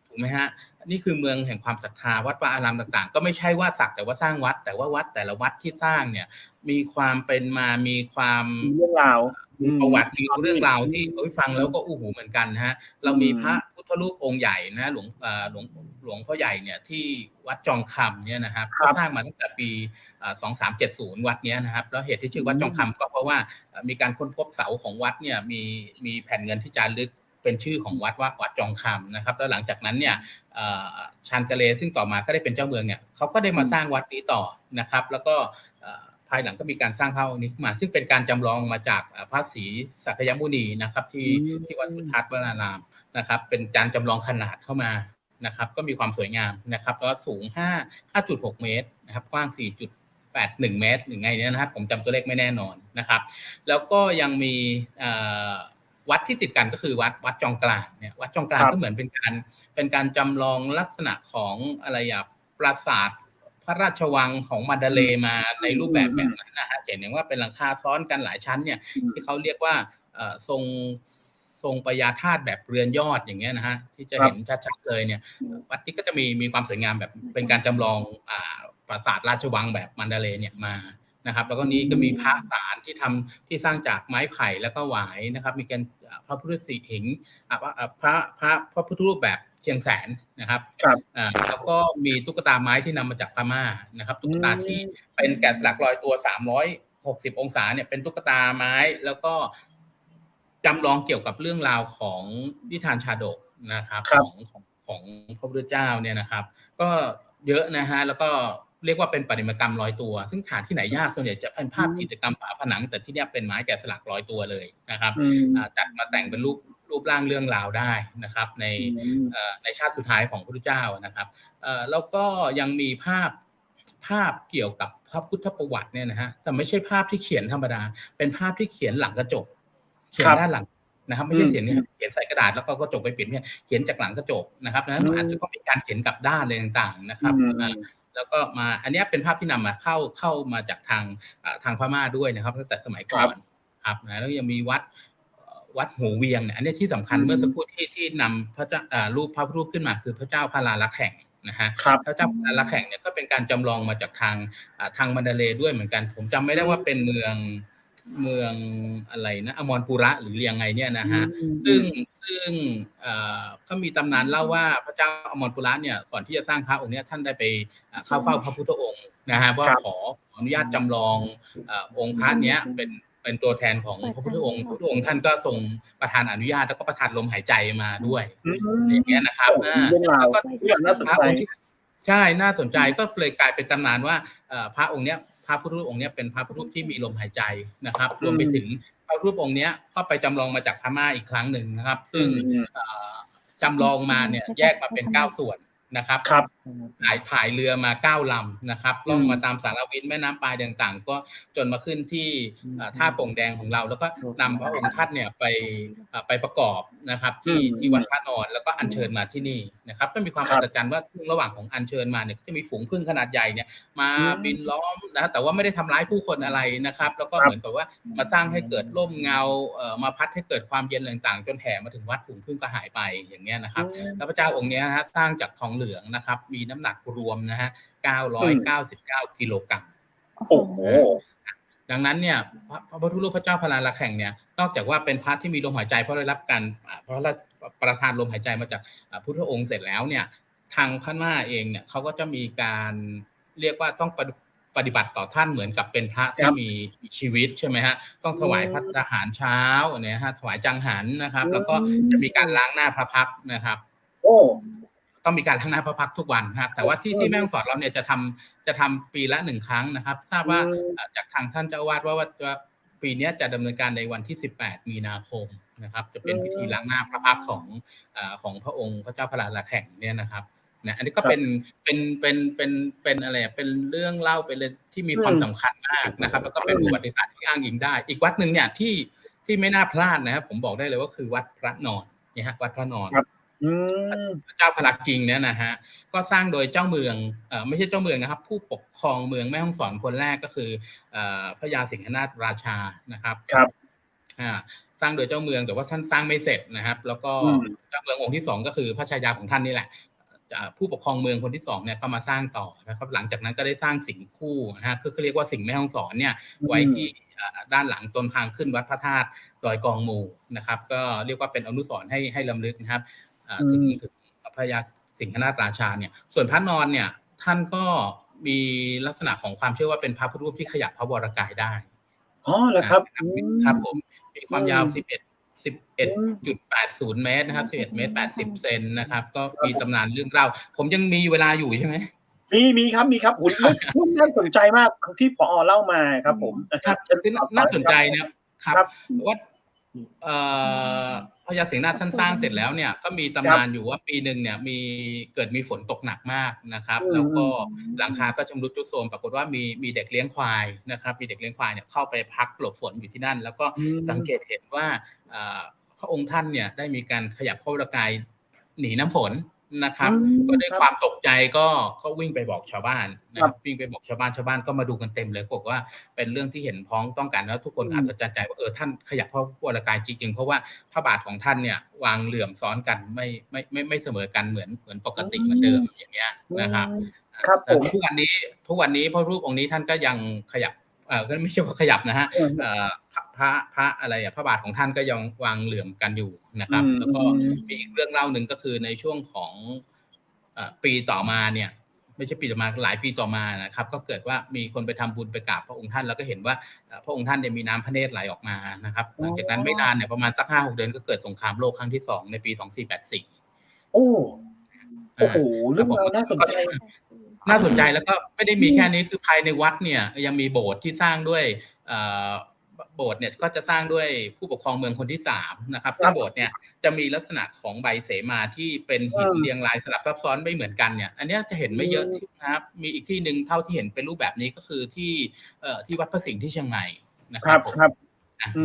ถูกไหมฮะนี่คือเมืองแห่งความศรัทธาวัดวาอารามต่างๆก็ไม่ใช่ว่าสักแต่ว่าสร้างวัดแต่ว่าวัดแต่ละวัดที่สร้างเนี่ยมีความเป็นมามีความเรื่องราวประวัติมีเรื่องราวที่ฟังแล้วก็อู้หูเหมือนกันนะฮะเรามีพระพุทธรูปองค์ใหญ่นะหลวงพ่อใหญ่เนี่ยที่วัดจองคำเนี่ยนะครับก็สร้างมาตั้งแต่ปี2370วัดนี้นะครับแล้วเหตุที่ชื่อวัดจองคำก็เพราะว่ามีการค้นพบเสาของวัดเนี่ยมีแผ่นเงินที่จารึกเป็นชื่อของวัดว่าวัดจองคำนะครับแล้วหลังจากนั้นเนี่ยชานกะเลซึ่งต่อมาก็ได้เป็นเจ้าเมืองเนี่ยเขาก็ได้มาสร้างวัดนี้ต่อนะครับแล้วก็ภายหลังก็มีการสร้างพระองค์นี้ขึ้นมาซึ่งเป็นการจำลองมาจากพระศรีสักยมุนีนะครับที่วัดสุทัศน์วนารามนะครับเป็นการจำลองขนาดเข้ามานะครับก็มีความสวยงามนะครับแล้วสูง 5.6 เมตรนะครับกว้าง 4.81 เมตรหรือไงเนี่ยนะครับผมจำตัวเลขไม่แน่นอนนะครับแล้วก็ยังมีวัดที่ติดกันก็คือวัดจองกลางเนี่ยวัดจองกลางก็เหมือนเป็นการจำลองลักษณะของอะไรปราสาทพระราชวังของมาดาเลมาในรูปแบบนั้นนะฮะเห็นอย่างว่าเป็นหลังคาซ้อนกันหลายชั้นเนี่ยที่เขาเรียกว่าทรงปยาธาตุแบบเรือนยอดอย่างเงี้ยนะฮะที่จะเห็นชัดๆเลยเนี่ยวัดนี้ก็จะมีความสวยงามแบบเป็นการจำลองปราสาทราชวังแบบมันดาเลเนี่ยมานะครับแล้วก็นี้ก็มีพระศาลที่สร้างจากไม้ไผ่แล้วก็หวายนะครับมีการพระพุทธสีหิงพระพุทธรูปแบบเชียงแสนนะครับแล้วก็มีตุ๊กตาไม้ที่นำมาจากพม่านะครับตุ๊กตาที่เป็นแกะสลักลอยตัว360องศาเนี่ยเป็นตุ๊กตาไม้แล้วก็จำลองเกี่ยวกับเรื่องราวของนิทานชาดกนะครับของพระพุทธเจ้าเนี่ยนะครับก็เยอะนะฮะแล้วก็เรียกว่าเป็นประติมากรรม100ตัวซึ่งหาที่ไหนยากส่วนใหญ่จะเป็นภาพกิจกรรมฝาผนังแต่ที่นี่เป็นไม้แกะสลัก100ตัวเลยนะครับจัดมาแต่งเป็นรูปร่างเรื่องราวได้นะครับในชาติสุดท้ายของพระพุทธเจ้านะครับแล้วก็ยังมีภาพเกี่ยวกับพระพุทธประวัติเนี่ยนะฮะแต่ไม่ใช่ภาพที่เขียนธรรมดาเป็นภาพที่เขียนหลังกระจกเขียนด้านหลังนะครับไม่ใช่เขียนใส่กระดาษแล้วก็กระจกไปปิดเนี่ยเขียนจากหลังกระจกนะครับนั้นอาจจะต้องมีการเขียนกับด้านอะไรต่างๆนะครับแล้วก็มาอันนี้เป็นภาพที่นำมาเข้ามาจากทางพม่าด้วยนะครับตั้งแต่สมัยก่อนครับนะแล้วยังมีวัดหูเวียงเนี่ยอันนี้ที่สำคัญเมื่อสักครู่ที่นำพระเจ้ารูปพระพุทธรูปขึ้นมาคือพระเจ้าพาราลักแข่งนะฮะพระเจ้าพาราลักแข่งเนี่ยก็เป็นการจำลองมาจากทางมันดาเลด้วยเหมือนกันผมจำไม่ได้ว่าเป็นเมืองอะไรนะอมรปุระหรือยังไงเนี่ยนะฮะซึ่งก็มีตำนานเล่าว่าพระเจ้าอมรปุระเนี่ยก่อนที่จะสร้างพระองค์นี้ท่านได้ไปเข้าเฝ้าพระพุทธองค์นะฮะว่าขออนุญาตจำลององค์พระเนี้ยเป็นตัวแทนของพระพุทธองค์พระพุทธองค์ท่านก็ทรงประทานอนุญาตแล้วก็ประทานลมหายใจมาด้วยอย่างเงี้ยนะครับแล้วก็น่าสนใจใช่น่าสนใจก็เลยกลายเป็นตำนานว่าพระองค์เนี้ยพระพุทธรูปองค์นี้เป็นพระพุทธรูปที่มีลมหายใจนะครับรวมไปถึงพระพุทธรูปองค์นี้ก็ไปจำลองมาจากพม่าอีกครั้งหนึ่งนะครับซึ่งจำลองมาเนี่ยแยกมาเป็น9ส่วนนะครับถ่ายเรือมา9ลำนะครับล่องมาตามสารวินแม่น้ำปลายต่างๆก็จนมาขึ้นที่ท่าโป่งแดงของเราแล้วก็นำพระองค์ท่านเนี่ยไปประกอบนะครับที่วัดพระนอนแล้วก็อัญเชิญมาที่นี่นะครับก็มีความอัศจรรย์ว่าระหว่างของอัญเชิญมาเนี่ยจะมีฝูงผึ้งขนาดใหญ่เนี่ยมาบินล้อมนะแต่ว่าไม่ได้ทำร้ายผู้คนอะไรนะครับแล้วก็เหมือนกับว่ามาสร้างให้เกิดร่มเงามาพัดให้เกิดความเย็นต่างๆจนแผ่มาถึงวัดฝูงผึ้งก็หายไปอย่างเงี้ยนะครับแล้วพระเจ้าองค์นี้นะฮะสร้างจากทองเหลืองนะครับมีน้ำหนักรวมนะฮะ999กิโลกรัมโอ้โหดังนั้นเนี่ยพระพุทธรูปพระเจ้าพาราลักแข่งเนี่ยนอกจากว่าเป็นพระที่มีลมหายใจเพราะได้รับการประทานลมหายใจมาจากพุทธองค์เสร็จแล้วเนี่ยทางพม่าเองเนี่ยเขาก็จะมีการเรียกว่าต้องปฏิบัติต่อท่านเหมือนกับเป็นพระที่มีชีวิตใช่ไหมฮะต้องถวายภัตตาหารเช้าเนี่ยฮะถวายจังหันนะครับแล้วก็จะมีการล้างหน้าพระพักตร์นะครับโอ้ต้องมีการล้างหน้าพระพักตร์ทุกวันครับแต่ว่าที่แม่ฮ่องสอนเราเนี่ยจะทำปีละ1ครั้งนะครับทราบว่าจากทางท่านเจ้าอาวาสว่าปีนี้จะดำเนินการในวันที่18มีนาคม นะครับจะเป็นพิธีล้างหน้าพระพักตร์ของพระองค์พระเจ้าพระราลาแข่งเนี่ยนะครับนะอันนี้ก็เป็นอะไรเป็นเรื่องเล่าเป็นเรื่องที่มีความสำคัญมากนะครับแล้วก็เป็นประวัติศาสตร์ที่อ้างอิงได้อีกวัดนึงเนี่ยที่ไม่น่าพลาดนะครับผมบอกได้เลยว่าคือวัดพระนอนนี่ฮะวัดพระนอนพระเจ้าพระกิงเนี่ยนะฮะก็สร้างโดยเจ้าเมืองไม่ใช่เจ้าเมืองนะครับผู้ปกครองเมืองแม่ฮ่องสอนคนแรกก็คือพระยาสิงหนาถราชานะครับสร้างโดยเจ้าเมืองแต่ว่าท่านสร้างไม่เสร็จนะครับแล้วก็เจ้าเมืององค์ที่2ก็คือพระชายาของท่านนี่แหละผู้ปกครองเมืองคนที่2เนี่ยก็มาสร้างต่อนะครับหลังจากนั้นก็ได้สร้างสิงห์คู่นะฮะก็เรียกว่าสิงห์แม่ฮ่องสอนเนี่ยไว้ที่ด้านหลังต้นทางขึ้นวัดพระธาตุดอยกองมูนะครับก็เรียกว่าเป็นอนุสรณ์ให้รำลึกนะครับถึงพระยาสิงหนาถราชาเนี่ยส่วนพระนอนเนี่ยท่านก็มีลักษณะของความเชื่อว่าเป็นพระพุทธรูปที่ขยับพระวรกายได้อ๋อเหรอครับครับผมมีความยาว11.80 เมตรนะครับ11 เมตร 80 เซนนะครับก็มีตำนานเรื่องเล่าผมยังมีเวลาอยู่ใช่ไหมมีครับหุ่นน่าสนใจมากที่ผอ.เล่ามาครับผมครับน่าสนใจนะครับว่าพระยาสิงหนาถท่านสร้างเสร็จแล้วเนี่ยก็มีตำนานอยู่ว่าปีนึงเนี่ยมีฝนตกหนักมากนะครับแล้วก็หลังคาก็ชำรุดทรุดโทรมปรากฏว่ามีเด็กเลี้ยงควายนะครับมีเด็กเลี้ยงควายเนี่ยเข้าไปพักหลบฝนอยู่ที่นั่นแล้วก็สังเกตเห็นว่าพระองค์ท่านเนี่ยได้มีการขยับพระวรกายหนีน้ำฝนนะครับก็ด้วยความตกใจก็วิ่งไปบอกชาวบ้านนะครับวิ่งไปบอกชาวบ้านก็มาดูกันเต็มเลยบอกว่าเป็นเรื่องที่เห็นพ้องต้องกันแล้วทุกคนอัศจรรย์ใจว่าท่านขยับพระวรกายจริงๆเพราะว่าพระบาทของท่านเนี่ยวางเหลื่อมซ้อนกันไม่เสมอกันเหมือนปกติเหมือนเดิมอย่างเงี้ยนะครับทุกวันนี้พระรูปองค์นี้ท่านก็ยังขยับก็ไม่ใช่ว่าขยับนะฮะพระอะไรพระบาทของท่านก็ยังวางเหลื่อมกันอยู่นะครับแล้วก็มีอีกเรื่องเล่าหนึ่งก็คือในช่วงของปีต่อมาเนี่ยไม่ใช่ปีต่อมาหลายปีต่อมานะครับก็เกิดว่ามีคนไปทำบุญไปกราบพระองค์ท่านแล้วก็เห็นว่าพระองค์ท่านเนี่ยมีน้ำพระเนตรไหลออกมานะครับหลังจากนั้นไม่นานเนี่ยประมาณสัก 5-6 เดือนก็เกิดสงครามโลกครั้งที่2ในปี2484โอ้โหเรื่องราวน่าสนใจแล้วก็ไม่ได้มีแค่นี้คือภายในวัดเนี่ยยังมีโบสถ์ที่สร้างด้วยโบสถ์เนี่ยก็จะสร้างด้วยผู้ปกครองเมืองคนที่3นะครับซึ่งโบสถ์เนี่ยจะมีลักษณะของใบเสมาที่เป็นหินเรียงรายสลับซับซ้อนไม่เหมือนกันเนี่ยอันนี้จะเห็นไม่เยอะนะครับมีอีกที่นึงเท่าที่เห็นเป็นรูปแบบนี้ก็คือที่วัดพระสิงห์ที่เชียงใหม่นะครับ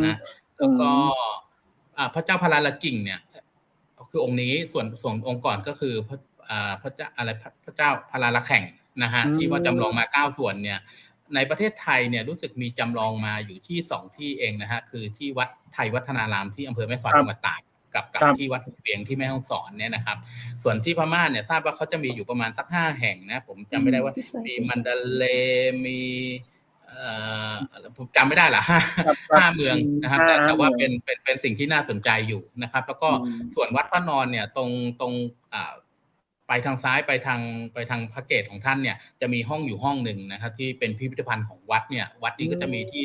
นะแล้วก็พระเจ้าพระราลากิ่งเนี่ยคือองค์นี้ส่วนองค์ก่อนก็คือพระเจ้าพระราลาแข่งนะฮะที่ว่าจำลองมา9ส่วนเนี่ยในประเทศไทยเนี่ยรู้สึกมีจำลองมาอยู่ที่2ที่เองนะฮะคือที่วัดไทยวัฒนารามที่อำเภอแม่สอดจังหวัดตากกับที่วัดเวียงที่แม่ฮ่องสอนเนี่ยนะครับส่วนที่พม่าเนี่ยทราบว่าเขาจะมีอยู่ประมาณสัก5แห่งนะผมจำไม่ได้ว่ามีมันดาเลมีผมจำไม่ได้ละ5เมืองนะครับแต่ว่าเป็นสิ่งที่น่าสนใจอยู่นะครับแล้วก็ส่วนวัดพระนอนเนี่ยตรงไปทางซ้ายไปทางพระเกศของท่านเนี่ยจะมีห้องอยู่ห้องหนึ่งนะครับที่เป็นพิพิธภัณฑ์ของวัดเนี่ยวัดนี้ก็จะมีที่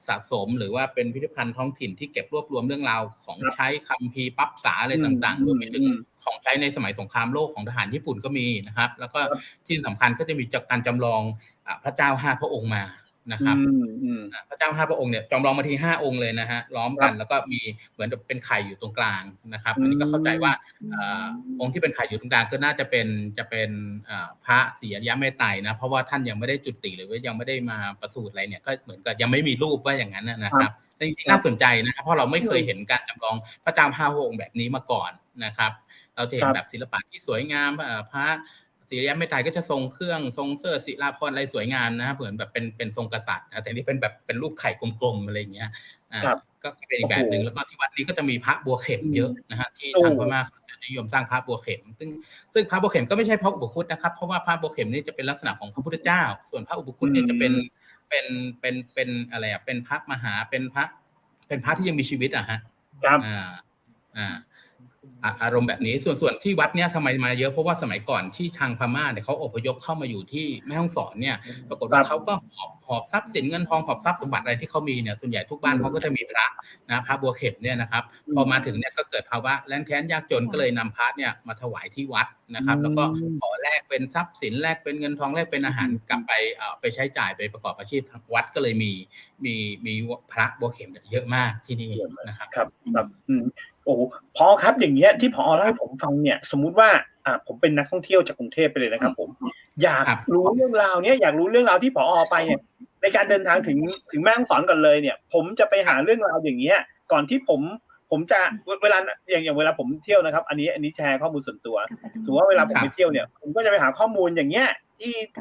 สะสมหรือว่าเป็นพิพิธภัณฑ์ท้องถิ่นที่เก็บรวบรวมเรื่องราวของใช้คัมภีร์ปั๊บษาอะไรต่างๆรวมไปถึงของใช้ในสมัยสงครามโลกของทหารญี่ปุ่นก็มีนะครับแล้วก็ที่สำคัญก็จะมีการจำลองพระเจ้า5พระองค์มานะครับพระเจ้า5พระองค์เนี่ยจำลองมาที5องค์เลยนะฮะล้อมกันแล้วก็มีเหมือนเป็นไข่อยู่ตรงกลางนะครับอันนี้ก็เข้าใจว่าองค์ที่เป็นไข่อยู่ตรงกลางก็น่าจะเป็นพระศรีอริยเมตไตรนะเพราะว่าท่านยังไม่ได้จุติหรือว่ายังไม่ได้มาประสูติอะไรเนี่ยก็เหมือนกับยังไม่มีรูปว่าอย่างนั้นนะครับจริงๆน่าสนใจนะครับเพราะเราไม่เคยเห็นการจำลองพระเจ้า5พระองค์แบบนี้มาก่อนนะครับเราจะเห็นแบบศิลปะที่สวยงามพระศรีอริยเมตไตรก็จะทรงเครื่องทรงเสื้อศิลาภรณ์อะไรสวยงามนะครับเหมือนแบบเป็นทรงกษัตริย์นะแต่นี่เป็นแบบเป็นรูปไข่กลมๆอะไรอย่างเงี้ยก็เป็นอีกแบบนึงแล้วก็ที่วัดนี้ก็จะมีพระบัวเข็มเยอะนะฮะที่ทางพม่าจะนิยมสร้างพระบัวเข็มซึ่งพระบัวเข็มก็ไม่ใช่พระอุปคุตนะครับเพราะว่าพระบัวเข็มนี่จะเป็นลักษณะของพระพุทธเจ้าส่วนพระอุปคุตเนี่ยจะเป็นอะไรเป็นพระมหาเป็นพระที่ยังมีชีวิตฮะ อารมณ์แบบนี้ส่วนที่วัดเนี่ยทำไมมาเยอะเพราะว่าสมัยก่อนที่ทางพม่าเนี่ยเขาอพยพเข้ามาอยู่ที่แม่ฮ่องสอนเนี่ยปรากฏว่าเขาก็หอบทรัพย์สินเงินทองหอบทรัพย์สมบัติอะไรที่เขามีเนี่ยส่วนใหญ่ทุกบ้านเขาก็จะมีพระนะพระบัวเข็มเนี่ยนะครับพอมาถึงเนี่ยก็เกิดภาวะแล้งแค้นยากจนก็เลยนำพระเนี่ยมาถวายที่วัดนะครับแล้วก็ขอแลกเป็นทรัพย์สินแลกเป็นเงินทองแลกเป็นอาหารกลับไปใช้จ่ายไปประกอบอาชีพวัดก็เลยมีพระบัวเข็มเยอะมากที่นี่นะครับครับโอ้พอครับอย่างเงี้ยที่ผอเล่าให้ผมฟังเนี่ยสมมุติว่าผมเป็นนักท่องเที่ยวจากกรุงเทพไปเลยนะครับผมอยากรู้เรื่องราวเนี้ยอยากรู้เรื่องราวที่ผอไปเนี่ยในการเดินทางถึงแม่ฮ่องสอนก่อนเลยเนี่ยผมจะไปหาเรื่องราวอย่างเงี้ยก่อนที่ผมจะเวลาอย่างเวลาผมเที่ยวนะครับอันนี้แชร์ข้อมูลส่วนตัวสมมติว่าเวลาผมไปเที่ยวเนี่ยผมก็จะไปหาข้อมูลอย่างเงี้ย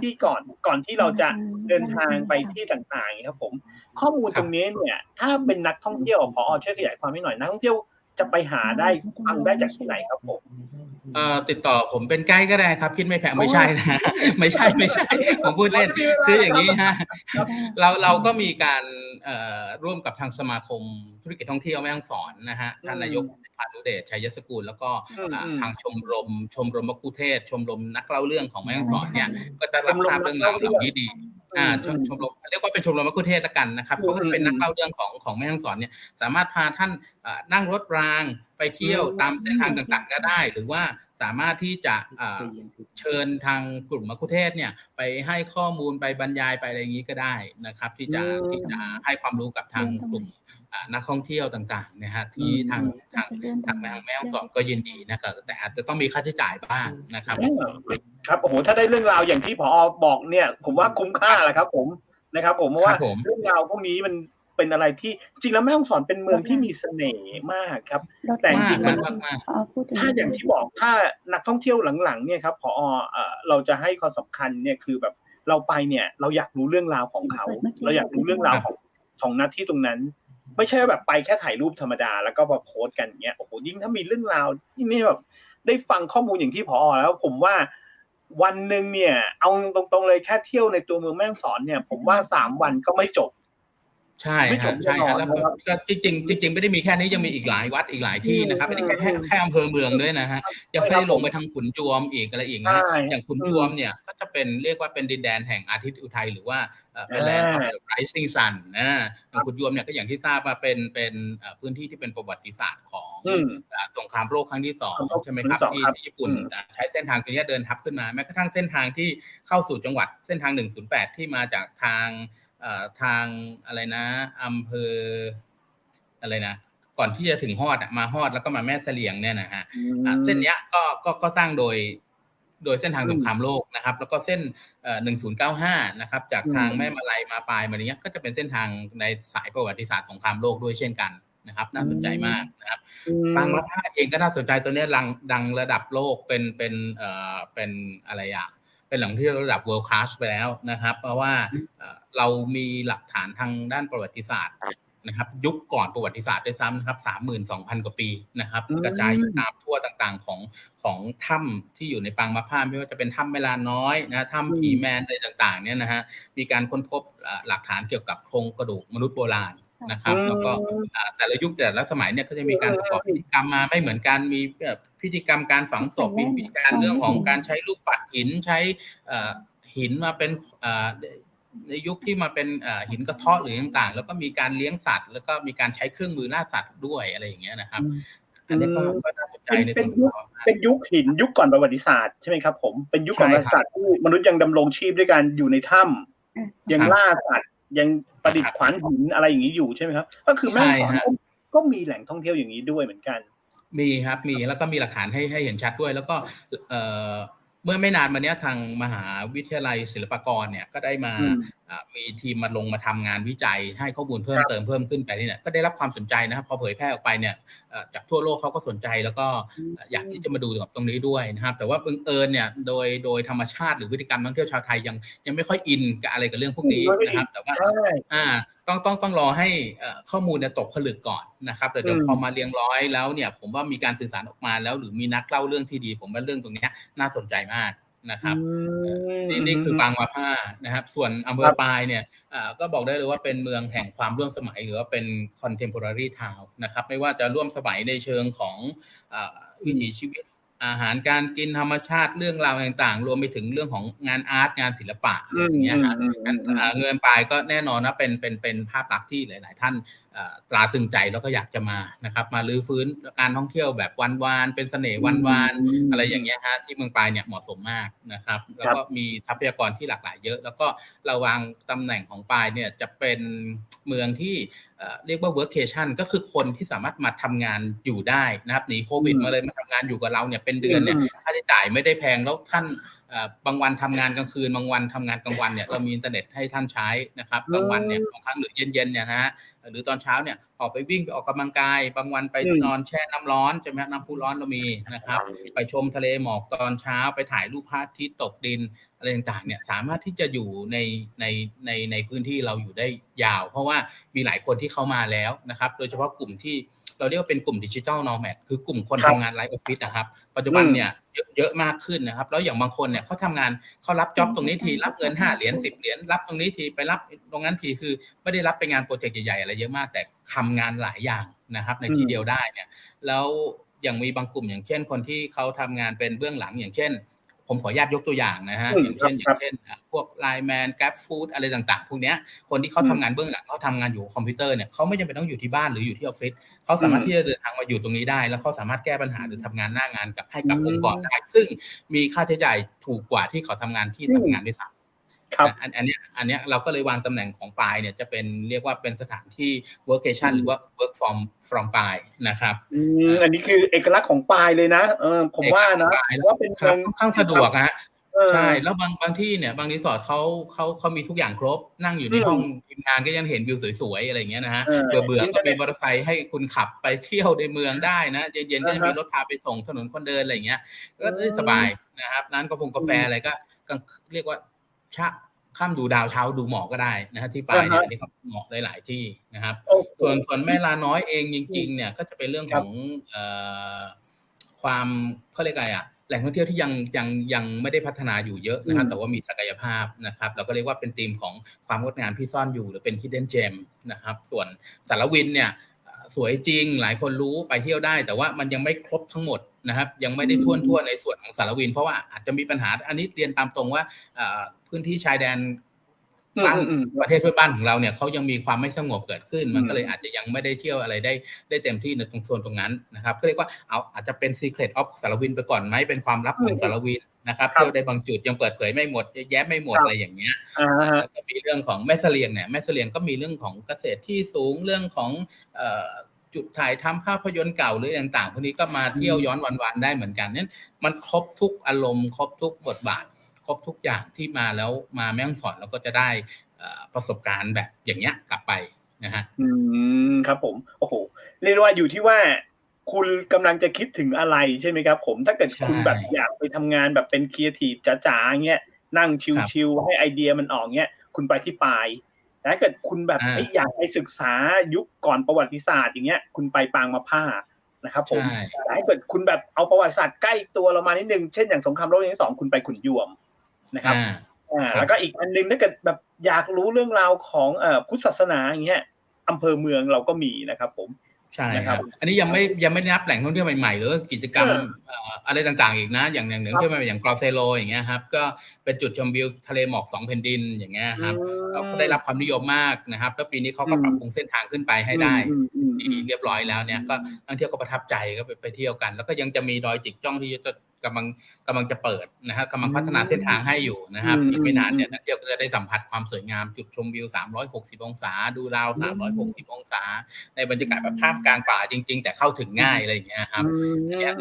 ที่ก่อนที่เราจะเดินทางไปที่ต่างๆครับผมข้อมูลตรงนี้เนี่ยถ้าเป็นนักท่องเที่ยวผอช่วยขยายความให้หน่อยนักท่องเที่ยวจะไปหาได้ฟังได้จากที่ไหนครับผมติดต่อผมเป็นไกด์ก็ได้ครับคิดไม่แพงไม่ใช่นะไม่ใช่ผมพูดเล่นคืออย่างนี้ฮะเราก็มีการร่วมกับทางสมาคมธุรกิจท่องเที่ยวแม่ฮ่องสอนนะฮะท่านนายกพานุเดชชัยสกุลแล้วก็ทางชมรมมัคคุเทศชมรมนักเล่าเรื่องของแม่ฮ่องสอนเนี่ยก็จะรับทราบเรื่องราวเหล่านี้ดีชมรมเรียกว่าเป็นชมรมมัคคุเทศละกันนะครับเขาก็เป็นนักเล่าเรื่องของแม่ฮ่องสอนเนี่ยสามารถพาท่านนั่งรถรางไปเที่ยวตามเส้นทางต่างๆก็ได้หรือว่าสามารถที่จะเชิญทางกลุ่มมัคคุเทศก์เนี่ยไปให้ข้อมูลไปบรรยายไปอะไรอย่างนี้ก็ได้นะครับที่จะให้ความรู้กับทางกลุ่มนักท่องเที่ยวต่างๆนะฮะที่ทางแม่ฮ่องสอนก็ยินดีนะครับแต่อาจจะต้องมีค่าใช้จ่ายบ้างนะครับครับโอ้โหถ้าได้เรื่องราวอย่างที่ผอ.บอกเนี่ยผมว่าคุ้มค่าแหละครับผมนะครับผมเพราะว่าเรื่องราวพวกนี้มันเป็นอะไรที่จริงแล้วแม่ฮ่องสอนเป็นเมืองที่มีเสน่ห์มากครับแต่จริงมันถ้าอย่างที่บอกถ้านักท่องเที่ยวหลังๆเนี่ยครับผอ.เราจะให้ความสำคัญเนี่ยคือแบบเราไปเนี่ยเราอยากรู้เรื่องราวของเขาเราอยากรู้เรื่องราวของณที่ตรงนั้นไม่ใช่แบบไปแค่ถ่ายรูปธรรมดาแล้วก็มาโพสต์กันเงี้ยโอ้โหยิ่งถ้ามีเรื่องราวที่นี่แบบได้ฟังข้อมูลอย่างที่ผอ.แล้วผมว่าวันนึงเนี่ยเอาตรงๆเลยแค่เที่ยวในตัวเมืองแม่ฮ่องสอนเนี่ยผมว่า3วันก็ไม่จบใช่ฮะแล้วก็จริงไม่ได้มีแค่นี้ยังมีอีกหลายวัดอีกหลายที่นะครับไม่ได้แค่อำเภอเมืองด้วยนะฮะยังไม่ได้ลงไปทางขุนจวมอีกอะไรอีกนะอย่างขุนจวมเนี่ยก็จะเป็นเรียกว่าเป็นดินแดนแห่งอาทิตย์อุทัยหรือว่าเป็นแลนด์ออฟเดอะไรซิ่งซันอย่างขุนจวมเนี่ยก็อย่างที่ทราบว่าเป็นพื้นที่ที่เป็นประวัติศาสตร์ของสงครามโลกครั้งที่2ใช่ไหมครับที่ญี่ปุ่นใช้เส้นทางตรงนี้เดินทับขึ้นมาแม้กระทั่งเส้นทางที่เข้าสู่จังหวัดเส้นทาง108ที่มาจากทางอะไรนะอำเภออะไรนะก่อนที่จะถึงฮอดมาฮอดแล้วก็มาแม่เสลียงเนี่ยนะฮะเส้นเนี้ยก็สร้างโดยเส้นทางสงครามโลกนะครับแล้วก็เส้น1095นะครับจากทางแม่มาลัยมาปลายมาเนี้ยก็จะเป็นเส้นทางในสายประวัติศาสตร์สงครามโลกด้วยเช่นกันนะครับน่าสนใจมากนะครับบางประเทศเองก็น่าสนใจตัวนี้ดังระดับโลกเป็นอะไรอ่ะเป็นแหล่งที่ระดับ world class ไปแล้วนะครับเพราะว่าเรามีหลักฐานทางด้านประวัติศาสตร์นะครับยุคก่อนประวัติศาสตร์ด้วยซ้ำนะครับ 32,000 กว่าปีนะครับกระจายอยู่ตามทั่วต่างๆของถ้ำที่อยู่ในปางมะพร้าวไม่ว่าจะเป็นถ้ำเมลาน้อยนะถ้ำผีแมนอะไรต่างๆเนี่ยนะฮะมีการค้นพบหลักฐานเกี่ยวกับโครงกระดูกมนุษย์โบราณนะครับแล้วก็แต่ละยุคแต่ละสมัยเนี่ยก็จะมีการประกอบพิธีกรรมมาไม่เหมือนกันมีพิธีกรรมการฝังศพมีพิธีการเรื่องของการใช้ลูกปัดหินใช้หินมาเป็นในยุคที่มาเป็นหินกระเทาะหรือต่างๆแล้วก็มีการเลี้ยงสัตว์แล้วก็มีการใช้เครื่องมือล่าสัตว์ด้วยอะไรอย่างเงี้ยนะครับอันนี้ก็น่าสนใจในส่วนเป็นยุคหินยุคก่อนประวัติศาสตร์ใช่ไหมครับผมเป็นยุคก่อนประวัติศาสตร์ที่มนุษย์ยังดำรงชีพด้วยการอยู่ในถ้ำยังล่าสัตว์ยังประดิษฐ์ขวานหินอะไรอย่างนี้อยู่ใช่ไหมครับก็คือแม่ฮ่องสอนก็มีแหล่งท่องเที่ยวอย่างนี้ด้วยเหมือนกันมีครับมีแล้วก็มีหลักฐานให้เห็นชัดด้วยแล้วก็เมื่อไม่นานมาเนี้ยทางมหาวิทยาลัยศิลปากรเนี่ยก็ได้มามีทีมมาลงมาทำงานวิจัยให้ข้อมูลเพิ่มขึ้นไปนี่เนี่ยก็ได้รับความสนใจนะครับพอเผยแพร่ออกไปเนี่ยจากทั่วโลกเขาก็สนใจแล้วก็อยากที่จะมาดูกับตรงนี้ด้วยนะครับแต่ว่าบังเอิญเนี่ยโดยธรรมชาติหรือพฤติกรรมท่องเที่ยวชาวไทยยังไม่ค่อยอินกับอะไรกับเรื่องพวกนี้นะครับแต่ว่าต้องรอให้ข้อมูลเนี่ยตกผลึกก่อนนะครับเดี๋ยวพอมาเรียงร้อยแล้วเนี่ยผมว่ามีการสื่อสารออกมาแล้วหรือมีนักเล่าเรื่องที่ดีผมว่าเรื่องตรงนี้น่าสนใจมาก นะครับนี่คือปางมาผ้านะครับส่วนอำเภอปายเนี่ยก็บอกได้เลยว่าเป็นเมืองแห่งความร่วมสมัยหรือว่าเป็น contemporary town นะครับไม่ว่าจะร่วมสมัยในเชิงของวิถีชีวิตอาหารการกินธรรมชาติเรื่องราวต่างๆรวมไปถึงเรื่องของงานอาร์ตงานศิลปะอะไรอย่างเงี้ยฮะเงินปายก็แน่นอนนะเป็นภาพลักษณ์ที่หลายๆท่านตราตรึงใจแล้วก็อยากจะมานะครับมาลื้อฟื้นการท่องเที่ยวแบบวานๆเป็นเสน่ห์วานๆอะไรอย่างเงี้ยฮะที่เมืองปายเนี่ยเหมาะสมมากนะครับแล้วก็มีทรัพยากรที่หลากหลายเยอะแล้วก็เราวางตำแหน่งของปายเนี่ยจะเป็นเมืองที่เรียกว่า workation ก็คือคนที่สามารถมาทำงานอยู่ได้นะครับหนีโควิดมาเลยมาทำงานอยู่กับเราเนี่ยเป็นเดือนเนี่ยค่าใช้จ่ายไม่ได้แพงแล้วท่านบางวันทำงานกลางคืนบางวันทำงานกลางวันเนี่ยเรามีอินเทอร์เน็ตให้ท่านใช้นะครับกลางวันเนี่ยบางครั้งหรือเย็นๆเนี่ยนะฮะหรือตอนเช้าเนี่ยออกไปวิ่งไปออกกำลังกายบางวันไปนอนแช่น้ำร้อนใช่ไหมน้ำพุร้อนเรามีนะครับไปชมทะเลหมอกตอนเช้าไปถ่ายรูปพระอาทิตย์ตกดินอะไรต่างๆเนี่ยสามารถที่จะอยู่ในพื้นที่เราอยู่ได้ยาวเพราะว่ามีหลายคนที่เข้ามาแล้วนะครับโดยเฉพาะกลุ่มที่เราเรียกว่าเป็นกลุ่มดิจิทัลโนแมดคือกลุ่มคนทำงานไลฟ์ออฟฟิศนะครับปัจจุบันเนี่ยเยอะมากขึ้นนะครับแล้วอย่างบางคนเนี่ยเขาทำงานเขารับจ็อบตรงนี้ทีรับเงิน5 เหรียญ10 เหรียญรับตรงนี้ทีไปรับตรงนั้นทีคือไม่ได้รับไปงานโปรเจกต์ใหญ่ๆอะไรเยอะมากแต่ทำงานหลายอย่างนะครับในที่เดียวได้เนี่ยแล้วอย่างมีบางกลุ่มอย่างเช่นคนที่เขาทำงานเป็นเบื้องหลังอย่างเช่นผมขออนุญาตยกตัวอย่างนะฮะอย่างเช่นพวกไลน์แมนแกร็บฟู้ดอะไรต่างๆพวกเนี้ยคนที่เขาทำงานเบื้องหลังเขาทำงานอยู่คอมพิวเตอร์เนี่ยเขาไม่จำเป็นต้องอยู่ที่บ้านหรืออยู่ที่ออฟฟิศเขาสามารถที่จะเดินทางมาอยู่ตรงนี้ได้แล้วเขาสามารถแก้ปัญหาหรือทำงานหน้างานให้กับองค์กรได้ซึ่งมีค่าใช้จ่ายถูกกว่าที่เขาทำงานที่ทำงานด้วยซ้ำอันนี้เราก็เลยวางตำแหน่งของปายเนี่ยจะเป็นเรียกว่าเป็นสถานที่ workation หรือว่า work from ปายนะครับอันนี้คือเอกลักษณ์ของปายเลยนะผมว่านะว่าเป็นค่อนข้างสะดวกฮะใช่แล้วบางที่เนี่ยบางรีสอร์ทเขามีทุกอย่างครบนั่งอยู่ในห้องทีมงานก็ยังเห็นวิวสวยๆอะไรอย่างเงี้ยนะฮะเบื่อก็มีมอเตอร์ไซค์ให้คุณขับไปเที่ยวในเมืองได้นะเย็นๆก็จะมีรถพาไปส่งถนนคนเดินอะไรอย่างเงี้ยก็ได้สบายนะครับร้านกาแฟอะไรก็เรียกว่าค่ำดูดาวเช้าดูหมอกก็ได้นะฮะที่ปายเนี่ยอันนี้เขาเหมาะหลายๆที่นะครับส่วนแม่ลาน้อยเองจริงๆเนี่ยก็จะเป็นเรื่องของความเขาเรียกอะไรแหล่งท่องเที่ยวที่ยังไม่ได้พัฒนาอยู่เยอะนะครับแต่ว่ามีศักยภาพนะครับเราก็เรียกว่าเป็นธีมของความงดงามที่ซ่อนอยู่หรือเป็น hidden gem นะครับส่วนสารวินเนี่ยสวยจริงหลายคนรู้ไปเที่ยวได้แต่ว่ามันยังไม่ครบทั้งหมดนะครับยังไม่ได้ทั่วในส่วนของสารวินเพราะว่าอาจจะมีปัญหาอันนี้เรียนตามตรงว่าพื้นที่ชายแดนประเทศเพื่อนบ้านของเราเนี่ยเขายังมีความไม่สงบเกิดขึ้นมันก็เลยอาจจะยังไม่ได้เที่ยวอะไรได้เต็มที่ในตรงโซนตรงนั้นนะครับก็เรียกว่าอาจจะเป็น secret of สารวินไปก่อนไหมเป็นความลับของสารวินนะครับเที่ยวได้บางจุดยังเปิดเผยไม่หมดแย้มไม่หมดอะไรอย่างเงี้ยแล้วก็มีเรื่องของแม่เสลียงเนี่ยแม่เสลียงก็มีเรื่องของเกษตรที่สูงเรื่องของจุดถ่ายทำภาพยนตร์เก่าหรือต่างๆพวกนี้ก็มาเที่ยวย้อนวันๆได้เหมือนกันนั้นมันครบทุกอารมณ์ครบทุกบทบาทครบทุกอย่างที่มาแล้วมาแม่ฮ่องสอนแล้วก็จะได้ประสบการณ์แบบอย่างเงี้ยกลับไปนะฮะครับผมโอ้โหเรียกว่าอยู่ที่ว่าคุณกำลังจะคิดถึงอะไรใช่ไหมครับผมถ้าเกิดคุณแบบอยากไปทำงานแบบเป็นครีเอทีฟจ๋าๆเงี้ยนั่งชิลๆให้ไอเดียมันออกเงี้ยคุณไปที่ปายแต่ถ้าเกิดคุณแบบอยากไปศึกษายุคก่อนประวัติศาสตร์อย่างเงี้ยคุณไปปางมะผ้านะครับผมแต่ถ้าเกิดคุณแบบเอาประวัติศาสตร์ใกล้ตัวเรามานิดนึงเช่นอย่างสงครามโลกครั้งที่ 2คุณไปขุนยวมนะครับแล้วก็อีกอันนึงถ้าเกิดแบบอยากรู้เรื่องราวของพุทธศาสนาอย่างเงี้ยอำเภอเมืองเราก็มีนะครับผมใช่ครับอันนี้ยังไม่นับแหล่งท่องเที่ยวใหม่ๆหรือกิจกรรมอะไรต่างๆอีกนะอย่างหนึ่งที่มาอย่างกรอเซโลอย่างเงี้ยครับก็เป็นจุดชมวิวทะเลหมอก2 แผ่นดินอย่างเงี้ยครับก็ได้รับความนิยมมากนะครับแล้วปีนี้เขาก็ปรับปรุงเส้นทางขึ้นไปให้ได้เรียบร้อยแล้วเนี่ยก็นักท่องเที่ยวก็ประทับใจก็ไปเที่ยวกันแล้วก็ยังจะมีดอยจิกจ้องที่จะกำลังจะเปิดนะครับกำลังพัฒนาเส้นทางให้อยู่นะครับอีกไม่นานเนี่ยนักเที่ยวก็จะได้สัมผัสความสวยงามจุดชมวิว360องศาดูดาว360องศาในบรรยากาศแบบท่ามกลางป่าจริงๆแต่เข้าถึงง่ายอะไรอย่างเงี้ยครับเนี่ย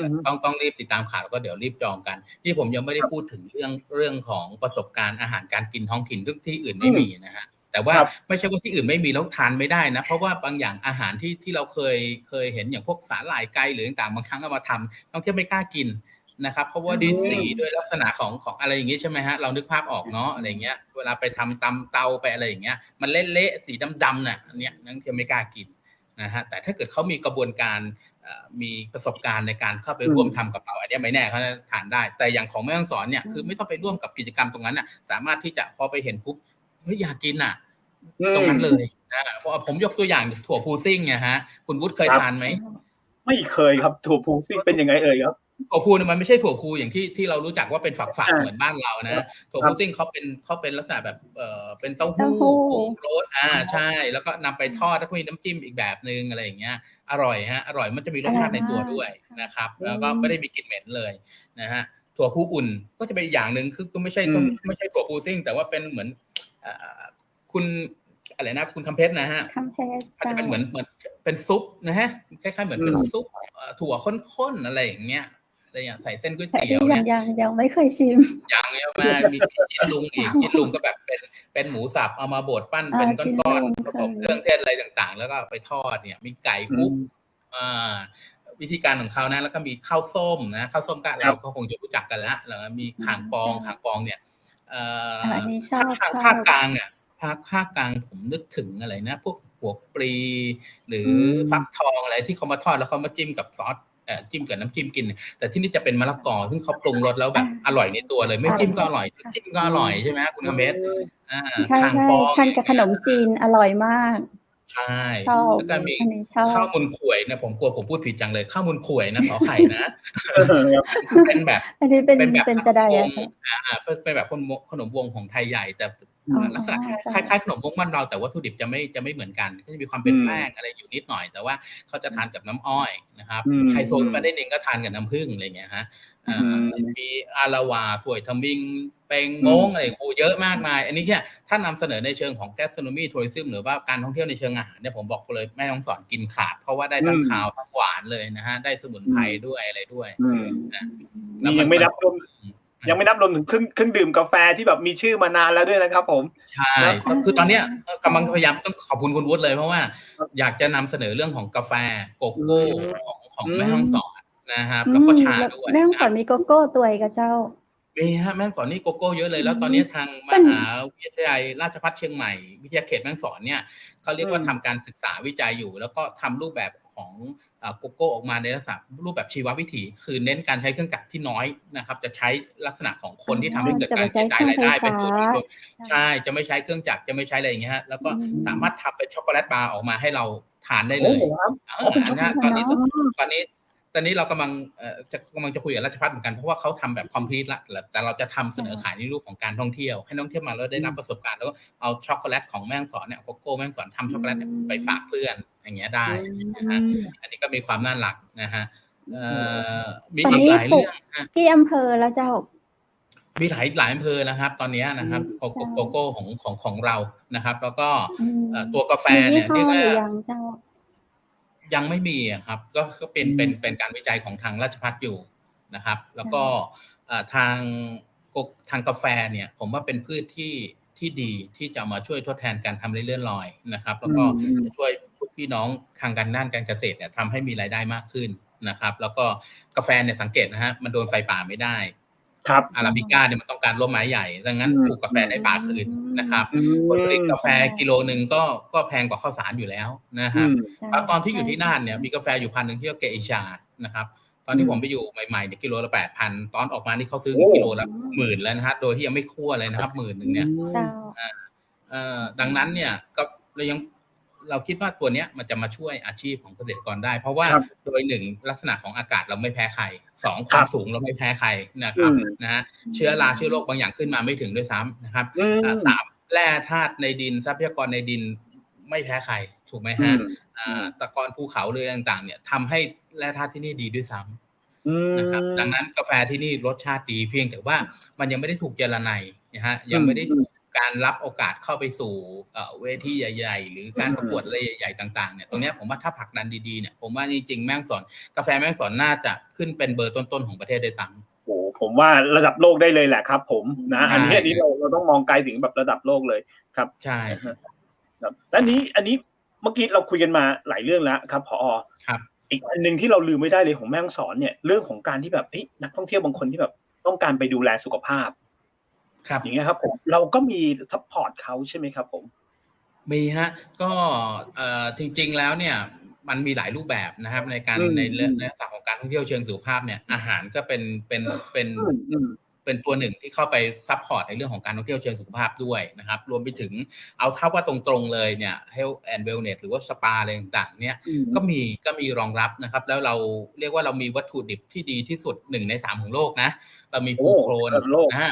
ต้องรีบติดตามข่าวแล้วก็เดี๋ยวรีบจองกันที่ผมยังไม่ได้พูดถึงเรื่องของประสบการณ์อาหารการกินท้องถิ่นที่อื่นไม่มีนะฮะแต่ว่าไม่ใช่ว่าที่อื่นไม่มีแล้วทานไม่ได้นะเพราะว่าบางอย่างอาหารที่เราเคยเห็นอย่างพวกสาหร่ายไก่หรือต่างบางครั้งเอามาทำท่องเที่ยวไม่กล้ากินนะครับเพราะว่าด้วยสีด้วยลักษณะของอะไรอย่างงี้ใช่ไหมฮะเรานึกภาพออกเนาะอะไรเงี้ยเวลาไปทำตำเตาไปอะไรอย่างเงี้ยมันเละๆสีดำๆน่ะอันเนี้ยนั่นคือไม่กล้ากินนะฮะแต่ถ้าเกิดเขามีกระบวนการ มีประสบการณ์ในการเข้าไปร่วมทำกับเราอันนี้ไม่แน่เขาจะทานได้แต่อย่างของแม่ฮ่องสอนเนี่ยคือไม่ต้องไปร่วมกับกิจกรรมตรงนั้นน่ะสามารถที่จะพอไปเห็นปุ๊บเฮ้ยอยากกินตรงนั้นเลยเพราะผมยกตัวอย่างถั่วพูซิ่งเนี่ยฮะคุณวุฒิเคยทานไหมไม่เคยครับถั่วพูซิ่งเป็นยังไงเอ่ยครับถั่วพูเนี่ยมันไม่ใช่ถั่วพูอย่างที่เรารู้จักว่าเป็นฝักๆเหมือนบ้านเรานะถั่วพูซิ่งเขาเป็นลักษณะแบบเป็นเต้าหู้ปรุงรสใช่แล้วก็นำไปทอดแล้วก็มีน้ำจิ้มอีกแบบนึงอะไรอย่างเงี้ยอร่อยฮะอร่อยมันจะมีรสชาติในตัวด้วยนะครับแล้วก็ไม่ได้มีกลิ่นเหม็นเลยนะฮะถั่วพูอุ่นก็จะเป็นอีกอย่างนึงคือไม่ใช่ถั่วพูซิ่งแต่ว่าเป็นเหมือนคุณอะไรนะคุณคำเพชรนะฮะอาจจะเป็นเหมือนเป็นซุปนะฮะคล้ายๆเหมือนเป็นซุปถั่วข้นๆอะไรอย่างเงี้ยใส่เส้นก๋วยเตี๋ยวเนี่ยยังไม่เคยชิมยังมามีจิ้นลุงอีกจิ้นลุงก็แบบเป็นหมูสับเอามาบดปั้นเป็นก้อนๆผสมเครื่องเทศอะไรต่างๆแล้วก็ไปทอดเนี่ยมีไก่คลุกวิธีการของเขานะแล้วก็มีข้าวส้มนะข้าวส้มก็เราก็คงจะรู้จักกันแล้วแล้วมีข่างปองเนี่ยภาคกลางเนี่ยภาคกลางผมนึกถึงอะไรนะพวกหัวปลีหรือฟักทองอะไรที่เขามาทอดแล้วเขามาจิ้มกับซอสจิ้มกับน้ำจิ้มกินแต่ที่นี่จะเป็นมะละกอซึ่งเขาปรุงรสแล้วแบบอร่อยในตัวเลยไม่จิ้มก็อร่อยจิ้มก็อร่อยใช่ไหมคุณอเมธข่างปองทานกับขนมจีนอร่อยมากใช่แล้วก็มีข้าวมุนข่วยนะผมกลัวผมพูดผิดจังเลยข้าวมุนข่วยนะขอไข่นะเป็นแบบอันนี้เป็นจะได้เป็นแบบขนมวงของไทยใหญ่แต่ลักษณะคล้ายๆขนมวงบ้านเราแต่วัตถุดิบจะไม่เหมือนกันก็จะมีความเป็นแป้งอะไรอยู่นิดหน่อยแต่ว่าเขาจะทานกับน้ำอ้อยนะครับไฮโซมาได้นึงก็ทานกับน้ำผึ้งอะไรเงี้ยฮะมีอาลาวาสวยทมิงเปงงงอะไรโอ้เยอะมากมายอันนี้เนี่ยถ้านำเสนอในเชิงของ gastronomy tourism หรือว่าการท่องเที่ยวในเชิงอาหารเนี่ยผมบอกเลยแม่ฮ่องสอนกินขาดเพราะว่าได้ทั้งข้าวทั้งหวานเลยนะฮะได้สมุนไพรด้วยอะไรด้วยแล้วยังไม่นับรวมถึงเครื่องดื่มกาแฟที่แบบมีชื่อมานานแล้วด้วยนะครับผมใช่คือตอนเนี้ยกำลังพยายามต้องขอบคุณคุณวุฒิเลยเพราะว่าอยากจะนำเสนอเรื่องของกาแฟโกโก้ของแม่ฮ่องสอนนะครับแล้วก็ชาด้วยแม่ฮ่องสอนมีโกโก้ตัวกับเจ้ามีฮะแม่ฮ่องสอนนี่โกโก้เยอะเลยแล้วตอนนี้ทางมหาวิทยาลัยราชภัฏเชียงใหม่วิทยาเขตแม่ฮ่องสอนเนี่ยเขาเรียกว่าทำการศึกษาวิจัยอยู่แล้วก็ทำรูปแบบของโกโก้ออกมาในลักษณะรูปแบบชีววิถีคือเน้นการใช้เครื่องจักรที่น้อยนะครับจะใช้ลักษณะของคนที่ทำให้เกิดการกระจายรายได้ไปสู่ชุมชนใช่จะไม่ใช้เครื่องจักรจะไม่ใช้อะไรอย่างเงี้ยฮะแล้วก็สามารถทำเป็นช็อกโกแลตบาร์ออกมาให้เราทานได้เลยนะตอนนี้เรากำลังจะคุยกับราชภัฏเหมือนกันเพราะว่าเขาทำแบบคอมพลีทละแต่เราจะทำเสนอขายในรูปของการท่องเที่ยวให้นักท่องเที่ยวมาแล้วได้รับประสบการณ์แล้วก็เอาช็อกโกแลตของแม่ฮ่องสอนเนี่ยโกโก้แม่ฮ่องสอนทำช็อกโกแลตไปฝากเพื่อนอย่างเงี้ยได้นะฮะอันนี้ก็มีความน่ารักนะฮะมีอีกหลายเรื่องที่อำเภอแล้วเจ้ามีหลายอำเภอนะครับตอนนี้นะครับโกโก้ของเรานะครับแล้วก็ตัวกาแฟเนี่ยเรียกว่ายังไม่มีครับก็เป็นการวิจัยของทางราชภัฏอยู่นะครับแล้วก็ทางกาแฟเนี่ยผมว่าเป็นพืชที่ดีที่จะมาช่วยทดแทนการทำเลื่อนลอยนะครับแล้วก็จะช่วยพี่น้องทางด้านการเกษตรเนี่ยทำให้มีรายได้มากขึ้นนะครับแล้วก็กาแฟเนี่ยสังเกตนะฮะมันโดนไฟป่าไม่ได้ครับอาราบิก้าเนี่ยมันต้องการร่มไม้ใหญ่ดังนั้นปลูกกาแฟได้ป่าคืนนะครับผลผลิตกาแฟกิโลนึงก็แพงกว่าข้าวสารอยู่แล้วนะครับตอนที่อยู่ที่น่านเนี่ยมีกาแฟอยู่พันนึงที่เรียกเกอิชานะครับตอนที่ผมไปอยู่ใหม่ๆเนี่ยกิโลละ 8,000 ตอนออกมานี่เขาซื้อกิโลละ10,000แล้วนะฮะโดยที่ยังไม่คั่วเลยนะครับ 10,000 นึงเนี่ยดังนั้นเนี่ยก็เราคิดว่าตัวเนี้ยมันจะมาช่วยอาชีพของเกษตรกรได้เพราะว่าโดย1ลักษณะของอากาศเราไม่แพ้ใคร2ความสูงเราไม่แพ้ใครนะครับนะฮะเชื้อโรคบางอย่างขึ้นมาไม่ถึงด้วยซ้ำนะครับ3แร่ธาตุในดินทรัพยากรในดินไม่แพ้ใครถูกไหมฮะตะกอนภูเขาเลยต่างๆเนี่ยทำให้แร่ธาตุที่นี่ดีด้วยซ้ำนะครับดังนั้นกาแฟที่นี่รสชาติดีเพียงแต่ว่ามันยังไม่ได้ถูกเจรไนนะฮะยังไม่ได้ถูกการรับโอกาสเข้าไปสู่เวทีใหญ่ๆหรือการประกวดอะไรใหญ่ๆต่างๆเนี่ยตรงนี้ผมว่าถ้าผลักดันดีๆเนี่ยผมว่าจริงๆแม่ฮ่องสอนกาแฟแม่ฮ่องสอนน่าจะขึ้นเป็นเบอร์ต้นๆของประเทศได้ซ้ำโอ้ผมว่าระดับโลกได้เลยแหละครับผมนะอันนี้เราต้องมองไกลถึงแบบระดับโลกเลยครับใช่ครับและอันนี้เมื่อกี้เราคุยกันมาหลายเรื่องแล้วครับผอ.ครับอีกอันนึงที่เราลืมไม่ได้เลยของแม่ฮ่องสอนเนี่ยเรื่องของการที่แบบนักท่องเที่ยวบางคนที่แบบต้องการไปดูแลสุขภาพอย่างเงี้ยครับผมเราก็มีซัพพอร์ตเขาใช่ไหมครับผมมีฮะก็จริงๆแล้วเนี่ย มันมีหลายรูปแบบนะครับในการในเรื่องของการท่องเที่ยวเชิงสุขภาพเนี่ยอาหารก็เป็นตัวหนึ่งที่เข้าไปซัพพอร์ตในเรื่องของการท่องเที่ยวเชิงสุขภาพด้วยนะครับรวมไปถึงเอาเท่าว่าตรงๆเลยเนี่ย Health and Wellness หรือว่าสปาอะไรต่างๆเนี่ยก็มีรองรับนะครับแล้วเราเรียกว่าเรามีวัตถุดิบที่ดีที่สุด1 ใน 3ของโลกนะเรามีภูโคลน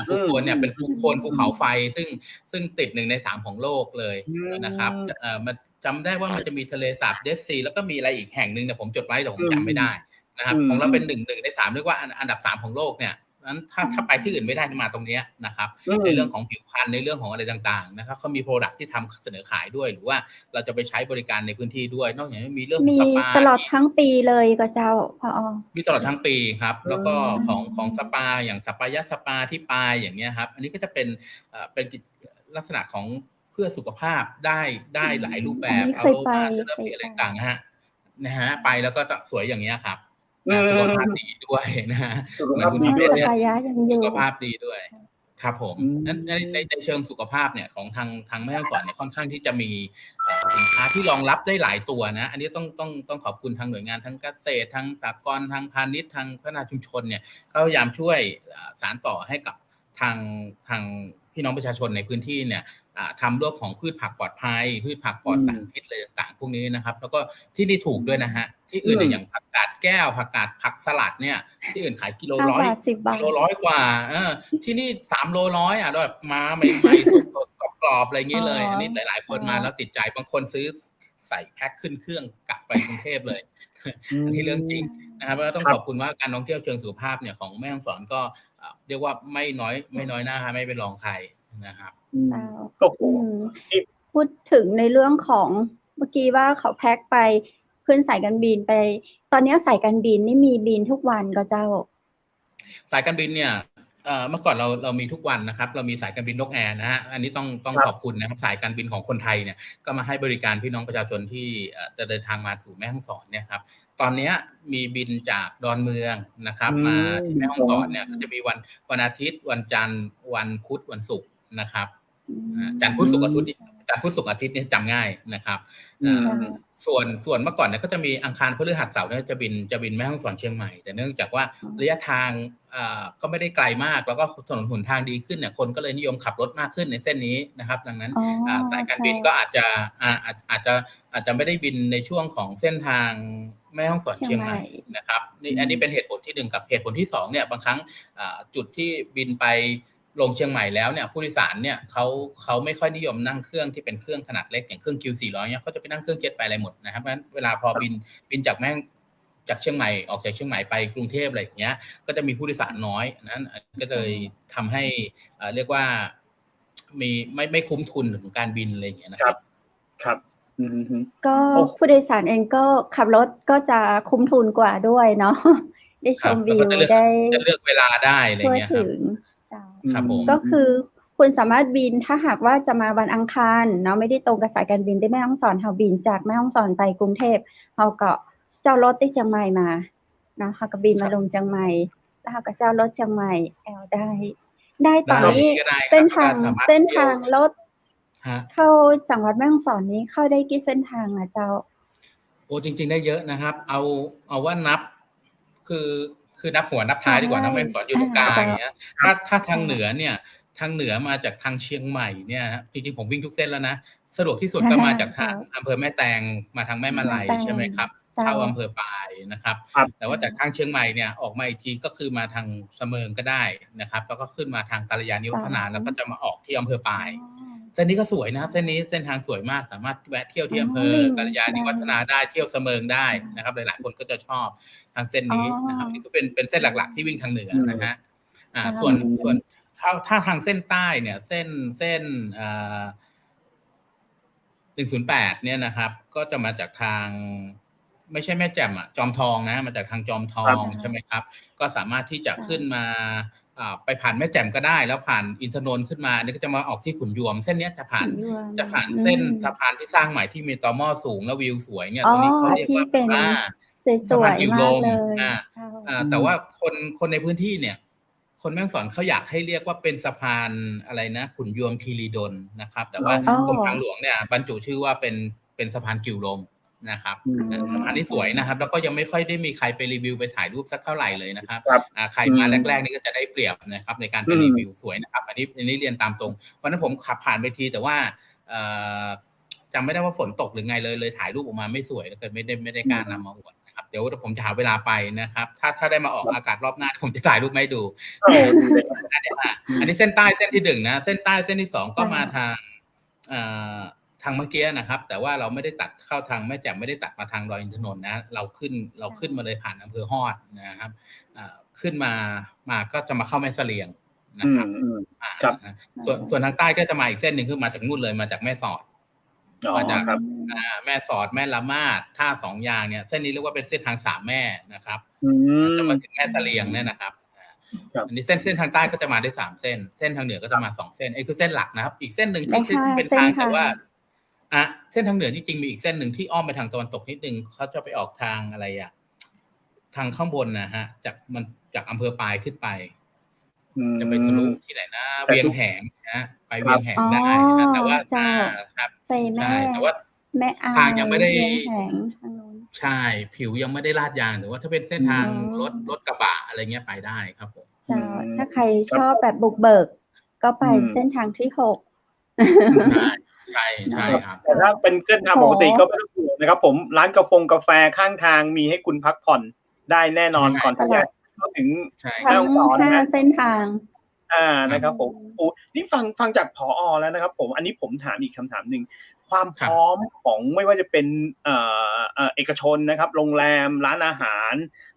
ภูโคลนเนี่ยเป็นภูโคลนภูเขาไฟซึ่งติด1 ใน 3ของโลกเลยนะครับมันจำได้ว่ามันจะมีทะเลสาบเดดซีแล้วก็มีอะไรอีกแห่งหนึ่งแต่ผมจดไว้แต่ผมจำไม่ได้นะครับของเราเป็น1 ใน 3เรียกว่าอันดับ3ของโลกเนี่ยนั้นถ้าไปที่อื่นไม่ได้มาตรงนี้นะครับในเรื่องของผิวพรรณในเรื่องของอะไรต่างๆนะครับเขามีโปรดักต์ที่ทำเสนอขายด้วยหรือว่าเราจะไปใช้บริการในพื้นที่ด้วยนอกจากนี้มีเรื่องของสปาตลอดทั้งปีเลยก็เจ้าพอมีตลอดทั้งปีครับแล้วก็ของสปาอย่างสัปายะสปาที่ปลายอย่างเงี้ยครับอันนี้ก็จะเป็นลักษณะของเพื่อสุขภาพได้หลายรูปแบบเอาโลมาเทอราปีอะไรต่างๆนะฮะไปแล้วก็สวยอย่างเงี้ยครับสุขภาพดีด้วยนะฮะเหมือนคุณพี่เนี่ยสุขภาพดีด้วยครับผมนั้นในเชิงสุขภาพเนี่ยของทางแม่ฮ่องสอนเนี่ยค่อนข้างที่จะมีสินค้าที่รองรับได้หลายตัวนะอันนี้ต้องขอบคุณทางหน่วยงานทั้งเกษตรทางสหกรณ์ทางพาณิชย์ทางพัฒนาชุมชนเนี่ยก็พยายามช่วยสานต่อให้กับทางพี่น้องประชาชนในพื้นที่เนี่ยทำเรื่องของพืชผักปลอดภัยพืชผักปลอดสารพิษอะไรต่างๆพวกนี้นะครับแล้วก็ที่นี่ถูกด้วยนะฮะที่อื่นอย่างผักกาดแก้วผักสลัดเนี่ยที่อื่นขายกิโล100กว่าที่นี่3 โล 100แบบมาใหม่ๆสดๆกรอบๆอะไรอย่างนี้เลยอันนี้หลายๆคนมาแล้วติดใจบางคนซื้อใส่แพ็คขึ้นเครื่องกลับไปกรุงเทพเลยอันนี้เรื่องจริงนะครับแล้วต้องขอบคุณว่าการท่องเที่ยวเชิงสุขภาพเนี่ยของแม่ฮ่องสอนก็เรียกว่าไม่น้อยหน้าไม่เป็นรองใครนะครับพูดถึงในเรื่องของเมื่อกี้ว่าเขาแพ็คไปขึ้นสายการบินไปตอนนี้สายการบินนี่มีบินทุกวันก็เจ้าสายการบินเนี่ยเมื่อก่อนเรามีทุกวันนะครับเรามีสายการบินนกแอร์นะฮะอันนี้ต้องขอบคุณนะครับสายการบินของคนไทยเนี่ยก็มาให้บริการพี่น้องประชาชนที่จะเดินทางมาสู่แม่ฮ่องสอนเนี่ยครับตอนนี้มีบินจากดอนเมืองนะครับมาที่แม่ฮ่องสอนเนี่ยก็จะมีวันอาทิตย์วันจันทร์วันพุธวันศุกร์นะครับจันทร์พุธศุกร์อาทิตย์เนี่ยจำง่ายนะครับส่วนเมื่อก่อนเนี่ยก็จะมีอังคารพฤหัสเสาร์เนี่ยจะบินแม่ฮ่องสอนเชียงใหม่แต่เนื่องจากว่าระยะทางก็ไม่ได้ไกลมากแล้วก็ถนนหนทางดีขึ้นเนี่ยคนก็เลยนิยมขับรถมากขึ้นในเส้นนี้นะครับดังนั้นสายการบินก็อาจจะไม่ได้บินในช่วงของเส้นทางแม่ฮ่องสอนเชียงใหม่นะครับนี่อันนี้เป็นเหตุผลที่1กับเหตุผลที่2เนี่ยบางครั้งจุดที่บินไปลงเชียงใหม่แล้วเนี่ยผู้โดยสารเนี่ยเขาไม่ค่อยนิยมนั่งเครื่องที่เป็นเครื่องขนาดเล็กอย่างเครื่อง Q400 เนี่ยเขาจะไปนั่งเครื่องเจ็ตไปอะไรหมดนะครับเพราะฉะนั้นเวลาพอบินจากเชียงใหม่ออกจากเชียงใหม่ไปกรุงเทพอะไรอย่างเงี้ยก็จะมีผู้โดยสารน้อยนั้นก็เลยทำให้เรียกว่ามีไม่คุ้มทุนของการบินอะไรอย่างเงี้ยนะครับก็ผู้โดยสารเองก็ขับรถก็จะคุ้มทุนกว่าด้วยเนาะได้ชมวิวได้จะเลือกเวลาได้อะไรอย่างเงี้ยครับก็คือคุณสามารถบินถ้าหากว่าจะมาวันอังคารเนาะไม่ได้ตรงกับสายการบินได้แม่ฮ่องสอนเฮาบินจากแม่ฮ่องสอนไปกรุงเทพเฮาก็เจ้ารถที่เชียงใหม่มาเนาะเฮาก็บินมาลงเชียงใหม่แล้วเฮาก็เจ้ารถเชียงใหม่ได้ตอนนี้เส้นทางรถเข้าจังหวัดแม่ฮ่องสอนนี้เข้าได้กี่เส้นทางอ่ะเจ้าโอ้จริงๆได้เยอะนะครับเอาว่านับคือนับหัวนับท้ายดีกว่านะแม่ฮ่องสอนอยู่ตรงกลางอย่างเงี้ยถ้าทางเหนือเนี่ยทางเหนือมาจากทางเชียงใหม่เนี่ยจริงๆผมวิ่งทุกเส้นแล้วนะสะดวกที่สุดก็มาจากทางอำเภอแม่แตงมาทางแม่มาลัยใช่ไหมครับเข้าอำเภอปายนะครับแต่ว่าจากทางเชียงใหม่เนี่ยออกมาอีกทีก็คือมาทางเสมิงก็ได้นะครับแล้วก็ขึ้นมาทางกาลยาณิวัฒนาแล้วก็จะมาออกที่อำเภอปายเส้นนี้ก็สวยนะเส้นนี้เส้นทางสวยมากสามารถแวะเที่ยวที่อำเภอกาลยาณิวัฒนาได้เที่ยวเสมิงได้นะครับหลายๆคนก็จะชอบทางเส้นนี้นะครับนี่ก็เป็นเส้นหลักๆที่วิ่งทางเหนือนะฮะส่วนถ้าทางเส้นใต้เนี่ยเส้น108เนี่ยนะครับก็จะมาจากทางไม่ใช่แม่แจ่มจอมทองนะมาจากทางจอมทองใช่ไหมครับก็สามารถที่จะขึ้นมาไปผ่านแม่แจ่มก็ได้แล้วผ่านอินทนนท์ขึ้นมานี่ก็จะมาออกที่ขุนยวมเส้นนี้จะผ่านเส้นสะพานที่สร้างใหม่ที่มีต่อหม้อสูงแล้ววิวสวยเนี่ยตรงนี้เขาเรียกว่าสะพานกิวลมแต่ว่าคนในพื้นที่เนี่ยคนแม่ฮ่องสอนเขาอยากให้เรียกว่าเป็นสะพานอะไรนะขุนยวมคีรีดลนะครับแต่ว่ากรมทางหลวงเนี่ยบรรจุชื่อว่าเป็นสะพานกิวลม นะครับสะพานนี้สวยนะครับแล้วก็ยังไม่ค่อยได้มีใครไปรีวิวไปถ่ายรูปสักเท่าไหร่เลยนะครับใครมาแรกๆนี่ก็จะได้เปรียบนะครับในการไปรีวิวสวยนะครับอันนี้เรียนตามตรงวันนั้นผมขับผ่านไปทีแต่ว่าจำไม่ได้ว่าฝนตกหรือไงเลยถ่ายรูปออกมาไม่สวยแล้วก็ไม่ได้กล้านำมาอวดนะครับเดี๋ยวผมจะหาเวลาไปนะครับถ้าได้มาออกอากาศรอบหน้าผมจะถ่ายรูปให้ดูอันนี้เส้นใต้เส้นที่1นะเส้นใต้เส้นที่2ก็มาทางเมื่อกี้นะครับแต่ว่าเราไม่ได้ตัดเข้าทางแม่แจ่มไม่ได้ตัดมาทางดอยอินทนนท์นะเราขึ้นมาเลยผ่านอำเภอฮอดนะครับขึ้นมาก็จะมาเข้าแม่เสลียงนะครับส่วนทางใต้ก็จะมาอีกเส้นหนึ่งคือมาจากนู่นเลยมาจากแม่สอดมาจากแม่สอดแม่ละมาดท่าสองยางเนี่ยเส้นนี้เรียกว่าเป็นเส้นทางสามแม่นะครับจะมาถึงแม่เสลียงเนี่ยนะครับอันนี้เส้นทางใต้ก็จะมาได้3เส้นทางเหนือก็จะมา2เส้นไอ้คือเส้นหลักนะครับอีกเส้นหนึ่งที่เป็นทางแต่ว่าเส้นทางเหนือจริงๆมีอีกเส้นหนึ่งที่อ้อมไปทางตะวันตกนิดนึงเขาจะไปออกทางอะไรทางข้างบนนะฮะจากอำเภอปายขึ้นไปจะไปทะลุที่ไหนนะเวียงแหงนะไปเวียงแหงได้นะแต่ว่าครับใช่แต่ว่าทางยังไม่ได้ใช่ผิวยังไม่ได้ลาดยางหรือว่าถ้าเป็นเส้นทางรถกระบะอะไรเงี้ยไปได้ครับผมถ้าใครชอบแบบบุกเบิกก็ไปเส้นทางที่6ใช่ครับแต่ถ้าเป็นเส้นทางปกติก็ไม่ต้องห่วงนะครับผมร้านกาแฟข้างทางมีให้คุณพักผ่อนได้แน่นอนก่อนที่จะเข้าถึงแม่ฮ่องสอนนะเส้นทางนะครับผมนี่ฟังจากผอ.แล้วนะครับผมอันนี้ผมถามอีกคำถามนึงความพร้อมของไม่ว่าจะเป็นเอกชนนะครับโรงแรมร้านอาหาร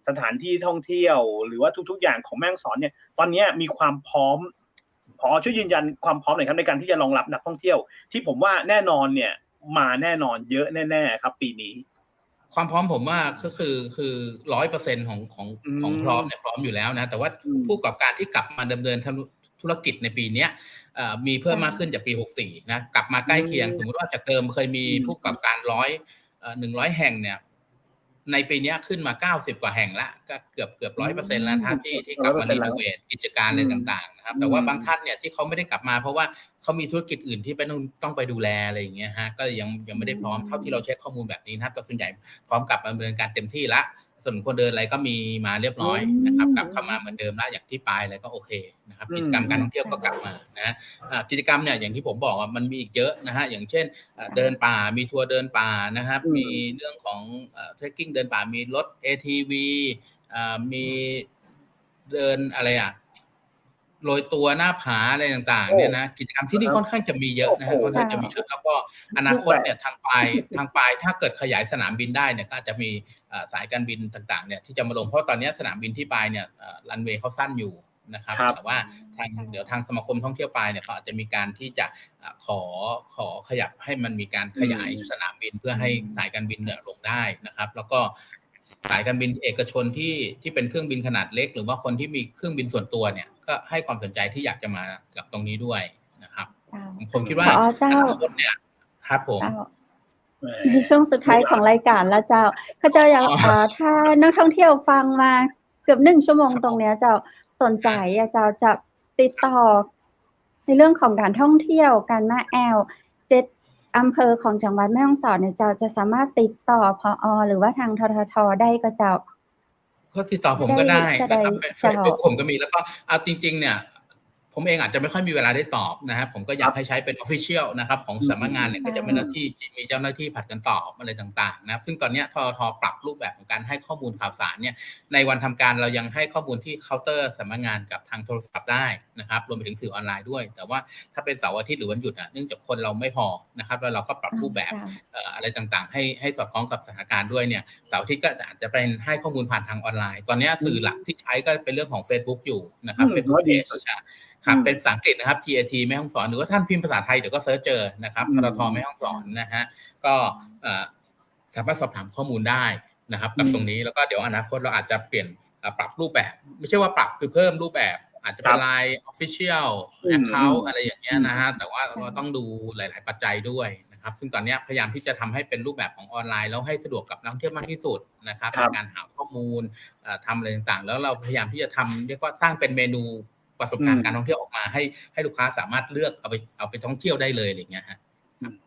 สถานที่ท่องเที่ยวหรือว่าทุกๆอย่างของแม่ฮ่องสอนเนี่ยตอนนี้มีความพร้อมผอ.ช่วยยืนยันความพร้อมหน่อยครับในการที่จะรองรับนักท่องเที่ยวที่ผมว่าแน่นอนเนี่ยมาแน่นอนเยอะแน่ๆครับปีนี้ความพร้อมผมว่าก็คือ 100% ของพร้อมเนี่ยพร้อมอยู่แล้วนะแต่ว่าผู้ประกอบการที่กลับมาดำเนินธุรกิจในปีนี้มีเพิ่มมากขึ้นจากปี64นะกลับมาใกล้เคียงสมมติว่าจากเดิมเคยมีผู้ประกอบการ100แห่งเนี่ยในปีนี้ขึ้นมา90กว่าแห่งละก็เกือบ 100% แล้วท่านที่กลับมารีโนเวทกิจการอะไรต่างๆนะครับแต่ว่าบางท่านเนี่ยที่เขาไม่ได้กลับมาเพราะว่าเขามีธุรกิจอื่นที่ต้องไปดูแลอะไรอย่างเงี้ยฮะก็ยังไม่ได้พร้อมเท่าที่เราเช็คข้อมูลแบบนี้นะครับแต่ส่วนใหญ่พร้อมกลับมาดำเนินการเต็มที่ละส่วนคนเดินอะไรก็มีมาเรียบร้อยนะครับกลับเข้ามาเหมือนเดิมแล้วอย่างที่ปลายอะไรก็โอเคนะครับกิจกรรมการท่องเที่ยวก็กลับมานะกิจกรรมเนี่ยอย่างที่ผมบอกว่ามันมีอีกเยอะนะฮะอย่างเช่นเดินป่ามีทัวร์เดินป่านะครับมีเรื่องของเทรคกิ้งเดินป่ามีรถ ATV มีเดินอะไรโรยตัวหน้าผาอะไรต่างๆเนี่ยนะกิจกรรมที่นี่ค่อนข้างจะมีเยอะนะฮะค่อนข้างจะมีเยอะแล้วก็อนาคตเนี่ยทางปลายถ้าเกิดขยายสนามบินได้เนี่ยก็อาจจะมีสายการบินต่างๆเนี่ยที่จะมาลงเพราะตอนนี้สนามบินที่ปลายเนี่ยรันเวย์เขาสั้นอยู่นะครับแต่ว่าเดี๋ยวทางสมาคมท่องเที่ยวปลายเนี่ยเขาอาจจะมีการที่จะขอขยับให้มันมีการขยายสนามบินเพื่อให้สายการบินเนี่ยลงได้นะครับแล้วก็สายการบินเอกชนที่เป็นเครื่องบินขนาดเล็กหรือว่าคนที่มีเครื่องบินส่วนตัวเนี่ยก็ให้ความสนใจที่อยากจะมากับตรงนี้ด้วยนะครับผมคิดว่าอนาคตเนี่ยครับผมในช่วงสุดท้ายของรายการแล้วเจ้าเขาจะอยากถ้านักท่องเที่ยวฟังมาเกือบ1ชั่วโมงตรงเนี้ยเจ้าสนใจเจ้าจะติดต่อในเรื่องของการท่องเที่ยวการมา7อำเภอของจังหวัดแม่ฮ่องสอนเนี่ยเจ้าจะสามารถติดต่อผอ.หรือว่าทางททท.ได้ก็เจ้าก็ติดต่อผมก็ได้นะครับเฟซบุ๊กผมก็มีแล้วก็เอาจริงๆเนี่ยผมเองอาจจะไม่ค่อยมีเวลาได้ตอบนะครับผมก็อยากให้ใช้เป็น Official นะครับของสำนักงานเนี่ยก็จะมีเจ้าหน้าที่ผัดกันตอบอะไรต่างๆนะครับซึ่งตอนนี้ททปรับรูปแบบของการให้ข้อมูลข่าวสารเนี่ยในวันทำการเรายังให้ข้อมูลที่เคาน์เตอร์สำนักงานกับทางโทรศัพท์ได้นะครับรวมไปถึงสื่อออนไลน์ด้วยแต่ว่าถ้าเป็นเสาร์อาทิตย์หรือวันหยุดเนื่องจากคนเราไม่พอนะครับแล้วเราก็ปรับรูปแบบอะไรต่างๆให้สอดคล้องกับสถานการณ์ด้วยเนี่ยเสาร์อาทิตย์ก็อาจจะเป็นให้ข้อมูลผ่านทางออนไลน์ตอนนี้สื่อหลักที่ใช้ก็เป็นเรื่องของ Facebook อยู่นะครับ Facebook Pageครับเป็นภาษาอังกฤษนะครับ TAT แม่ฮ่องสอนหรือว่าท่านพิมพ์ภาษาไทยเดี๋ยวก็เสิร์ชเจอนะครับททแม่ฮ่องสอนนะฮะก็สามารถสอบถามข้อมูลได้นะครับกับตรงนี้แล้วก็เดี๋ยวอนาคตเราอาจจะเปลี่ยนปรับรูปแบบไม่ใช่ว่าปรับคือเพิ่มรูปแบบอาจจะเป็น LINE Official Account อะไรอย่างเงี้ยนะฮะแต่ว่าเราต้องดูหลายๆปัจจัยด้วยนะครับซึ่งตอนนี้พยายามที่จะทำให้เป็นรูปแบบของออนไลน์แล้วให้สะดวกกับนักท่องเที่ยวมากที่สุดนะครับในการหาข้อมูลทำอะไรต่างๆแล้วเราพยายามที่จะทำเรียกว่าสร้างเป็นเมนูประสบการณ์การท่องเที่ยวออกมาให้ลูกค้าสามารถเลือกเอาไปท่องเที่ยวได้เลยอะไรเงี้ยฮะ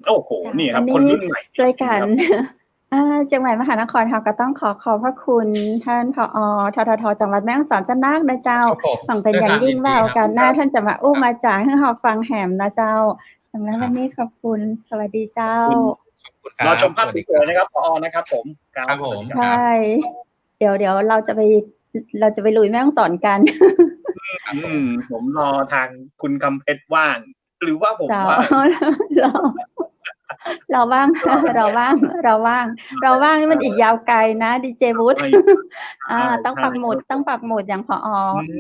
โอ้โหนี่ครับคนรุ่นใหม่รายการ เชียงใหม่มหานครเราก็ต้องขอบพระคุณท่านผอ.ททท.จังหวัดแม่ฮ่องสอนเจ้านักนะเจ้า ครับผม หวังเป็นอย่างยิ่งว่าโอกาสหน้าท่านจะมาอู้มาจ่ายให้เราฟังแหมนะเจ้าสำหรับวันนี้ขอบคุณสวัสดีเจ้า รอชมภาพสวยๆนะครับผอ.นะครับผม ครับผม ใช่เดี๋ยวเราจะไปลุยแม่ฮ่องสอนกัน ผมรอทางคุณคำเพชรว่าง หรือว่าผม เจ้า ว่าง เราว่างนี่มันอีกยาวไกลนะดีเจวุฒิ ต้องปักหมุดอย่างผอ.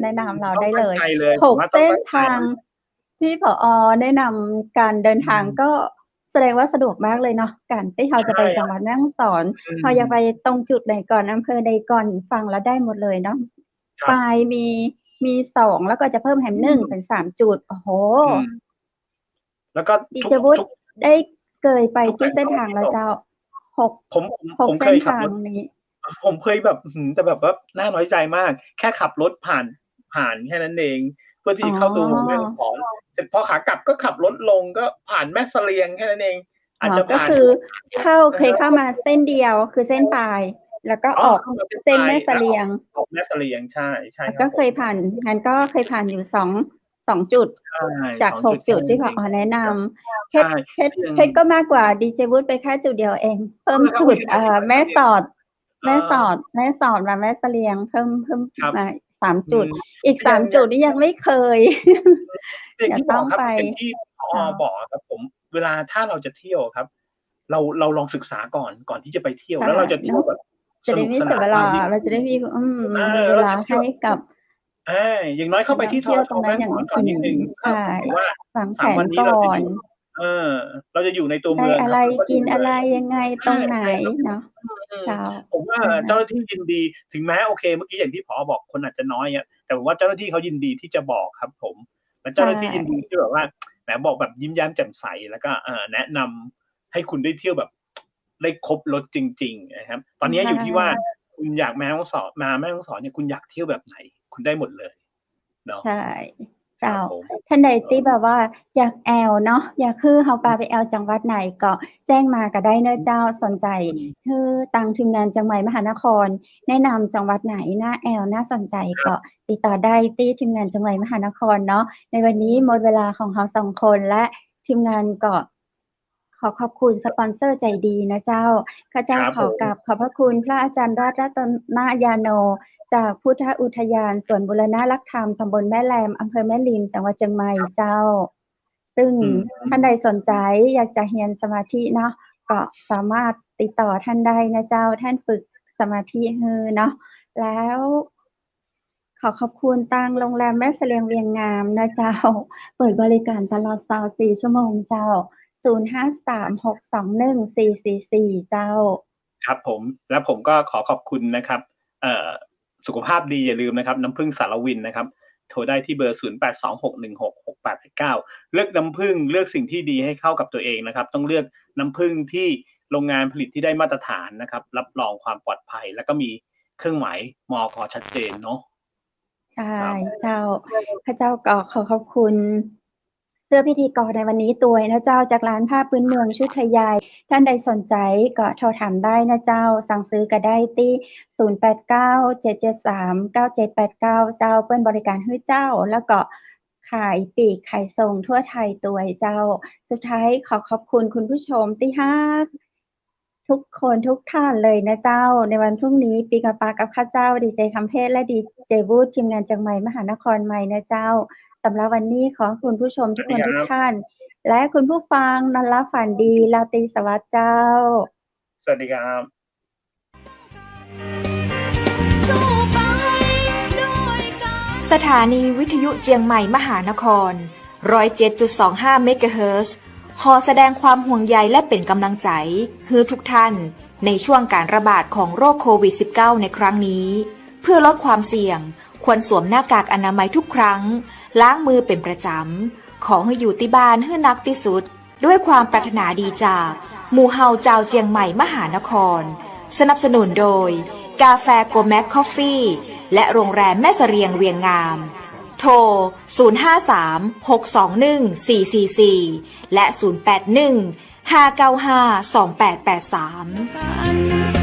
แนะนำเราได้เลย6เส้นทางที่ผอ.แนะนำการเดินทางก็แสดงว่าสะดวกมากเลยเนาะการที่เราจะไปจังหวัดแม่ฮ่องสอนเราอยากไปตรงจุดไหนก่อนอำเภอใดก่อนฟังแล้วได้หมดเลยเนาะปลายมี2แล้วก็จะเพิ่มแหม1เป็น3จุดโอ้โห แล้วก็ ดิเจวุฒิได้เคยไปที่เส้นทางแล้วเจ้า6เส้นทางนี้ผมเคยแบบแต่แบบว่าน่าน้อยใจมากแค่ขับรถผ่านแค่นั้นเองเพื่อที่เข้าตัวเมืองแม่ฮ่องสอนเสร็จพอขากลับก็ขับรถลงก็ผ่านแม่เสลียงแค่นั้นเองอาจจะก็คือเคยเข้ามาเส้นเดียวคือเส้นปลายแล้วก็ออกเส้นแม่เสลียงออกแม่เสลียงใช่ก็เคยผ่านงั้นก็เคยผ่านอยู่2จุดจาก6จุดที่ผอ.แนะนำเพชรก็มากกว่าดีเจวุฒิไปแค่จุดเดียวเองเพิ่มจุดแม่สอดมาแม่เสลียงเพิ่มมา3จุดอีก3จุดนี่ยังไม่เคยจะต้องไปที่ผอ.บอกครับผมเวลาถ้าเราจะเที่ยวครับเราลองศึกษาก่อนที่จะไปเที่ยวแล้วเราจะเที่ยวแบบจะได้ไม่เสียเวลาเราจะได้มีเวลาให้กับอย่างน้อยเข้าไปที่ท่องเที่ยวแม่ฮ่องสอนก่อนนิดนึงว่า3 วันนี้เราจะอยู่เราจะอยู่ในตัวเมืองอะไรกินอะไรยังไงตรงไหนเนาะผมว่าเจ้าหน้าที่ยินดีถึงแม้โอเคเมื่อกี้อย่างที่ผอ.บอกคนอาจจะน้อยแต่ผมว่าเจ้าหน้าที่เขายินดีที่จะบอกครับผมและเจ้าหน้าที่ยินดีที่แบบว่าแหมบอกแบบยิ้มแย้มแจ่มใสแล้วก็แนะนำให้คุณได้เที่ยวแบบได้ครบรถจริงๆนะครับตอนนี้อยู่ที่ว่าคุณอยากแม่ฮ่องสอนเนี่ยคุณอยากเที่ยวแบบไหนคุณได้หมดเลยเนาะใช่เจ้าท่านใดที่แบบว่าอยากแอลเนาะอยากคือเฮาปาไปแอลจังหวัดไหนก็แจ้งมาก็ได้เนอะเจ้าสนใจคือตั้งทีมงานจังหวัดมหานครแนะนำจังหวัดไหนน่าแอลน่าสนใจก็ติดต่อได้ที่ทีมงานจังหวัดมหานครเนาะในวันนี้หมดเวลาของเรา2คนและทีมงานก็ขอบคุณสปอนเซอร์ใจดีนะเจ้าข้าเจ้าขอกราบขอบพระคุณพระอาจารย์รัตนยาโนจากพุทธอุทยานสวนบุรณะรักธรรมตำบลแม่แลมอำเภอแม่ริมจังหวัดเชียงใหม่เจ้าซึ่งท่านใดสนใจอยากจะเรียนสมาธิเนาะก็สามารถติดต่อท่านได้นะเจ้าท่านฝึกสมาธิเนาะแล้วขอบคุณทางโรงแรมแม่เสลียงเวียงงามนะเจ้าเปิดบริการตลอด24 ชั่วโมงเจ้า0536214444เจ้าครับผมและผมก็ขอบคุณนะครับสุขภาพดีอย่าลืมนะครับน้ำผึ้งสารวินนะครับโทรได้ที่เบอร์0826166889เลือกน้ำผึ้งเลือกสิ่งที่ดีให้เข้ากับตัวเองนะครับต้องเลือกน้ำผึ้งที่โรงงานผลิตที่ได้มาตรฐานนะครับรับรองความปลอดภัยแล้วก็มีเครื่องหมายมก.ชัดเจนเนาะใช่เจ้าพระเจ้าก็ขอบคุณเสื้อพิธีกรในวันนี้ตัวนะเจ้าจากร้านผ้าพื้นเมืองชุดไทยใหญ่ท่านใดสนใจก็โทรถามได้นะเจ้าสั่งซื้อก็ได้ที่0897739789เจ้าเปิ้นบริการให้เจ้าแล้วก็ขายปลีกขายส่งทั่วไทยตัวเจ้าสุดท้ายขอบคุณคุณผู้ชมที่ฮักทุกคนทุกท่านเลยนะเจ้าในวันพรุ่งนี้ปีกับปากับข้าเจ้าดีเจคำเพชรและดีเจวูดทีมงานจังใหม่มหานครใหม่นะเจ้าสำหรับวันนี้ขอคุณผู้ชมทุกคนทุกท่านและคุณผู้ฟังนอนหลับฝันดีราตรีสวัสดิ์เจ้าสวัสดีครับสถานีวิทยุเจียงใหม่มหานคร 107.25 เมกะเฮิรตซ์ขอแสดงความห่วงใยและเป็นกำลังใจให้ทุกท่านในช่วงการระบาดของโรคโควิด -19 ในครั้งนี้เพื่อลดความเสี่ยงควรสวมหน้ากากอนามัยทุกครั้งล้างมือเป็นประจำขอให้อยู่ที่บ้านให้นักที่สุดด้วยความปรารถนาดีจากหมู่เฮาเจ้าเจียงใหม่มหานครสนับสนุนโดยกาแฟโกแม็กคอฟฟี่และโรงแรมแม่เสรียงเวียงงามโทร 0536214444 และ 081422 595 2883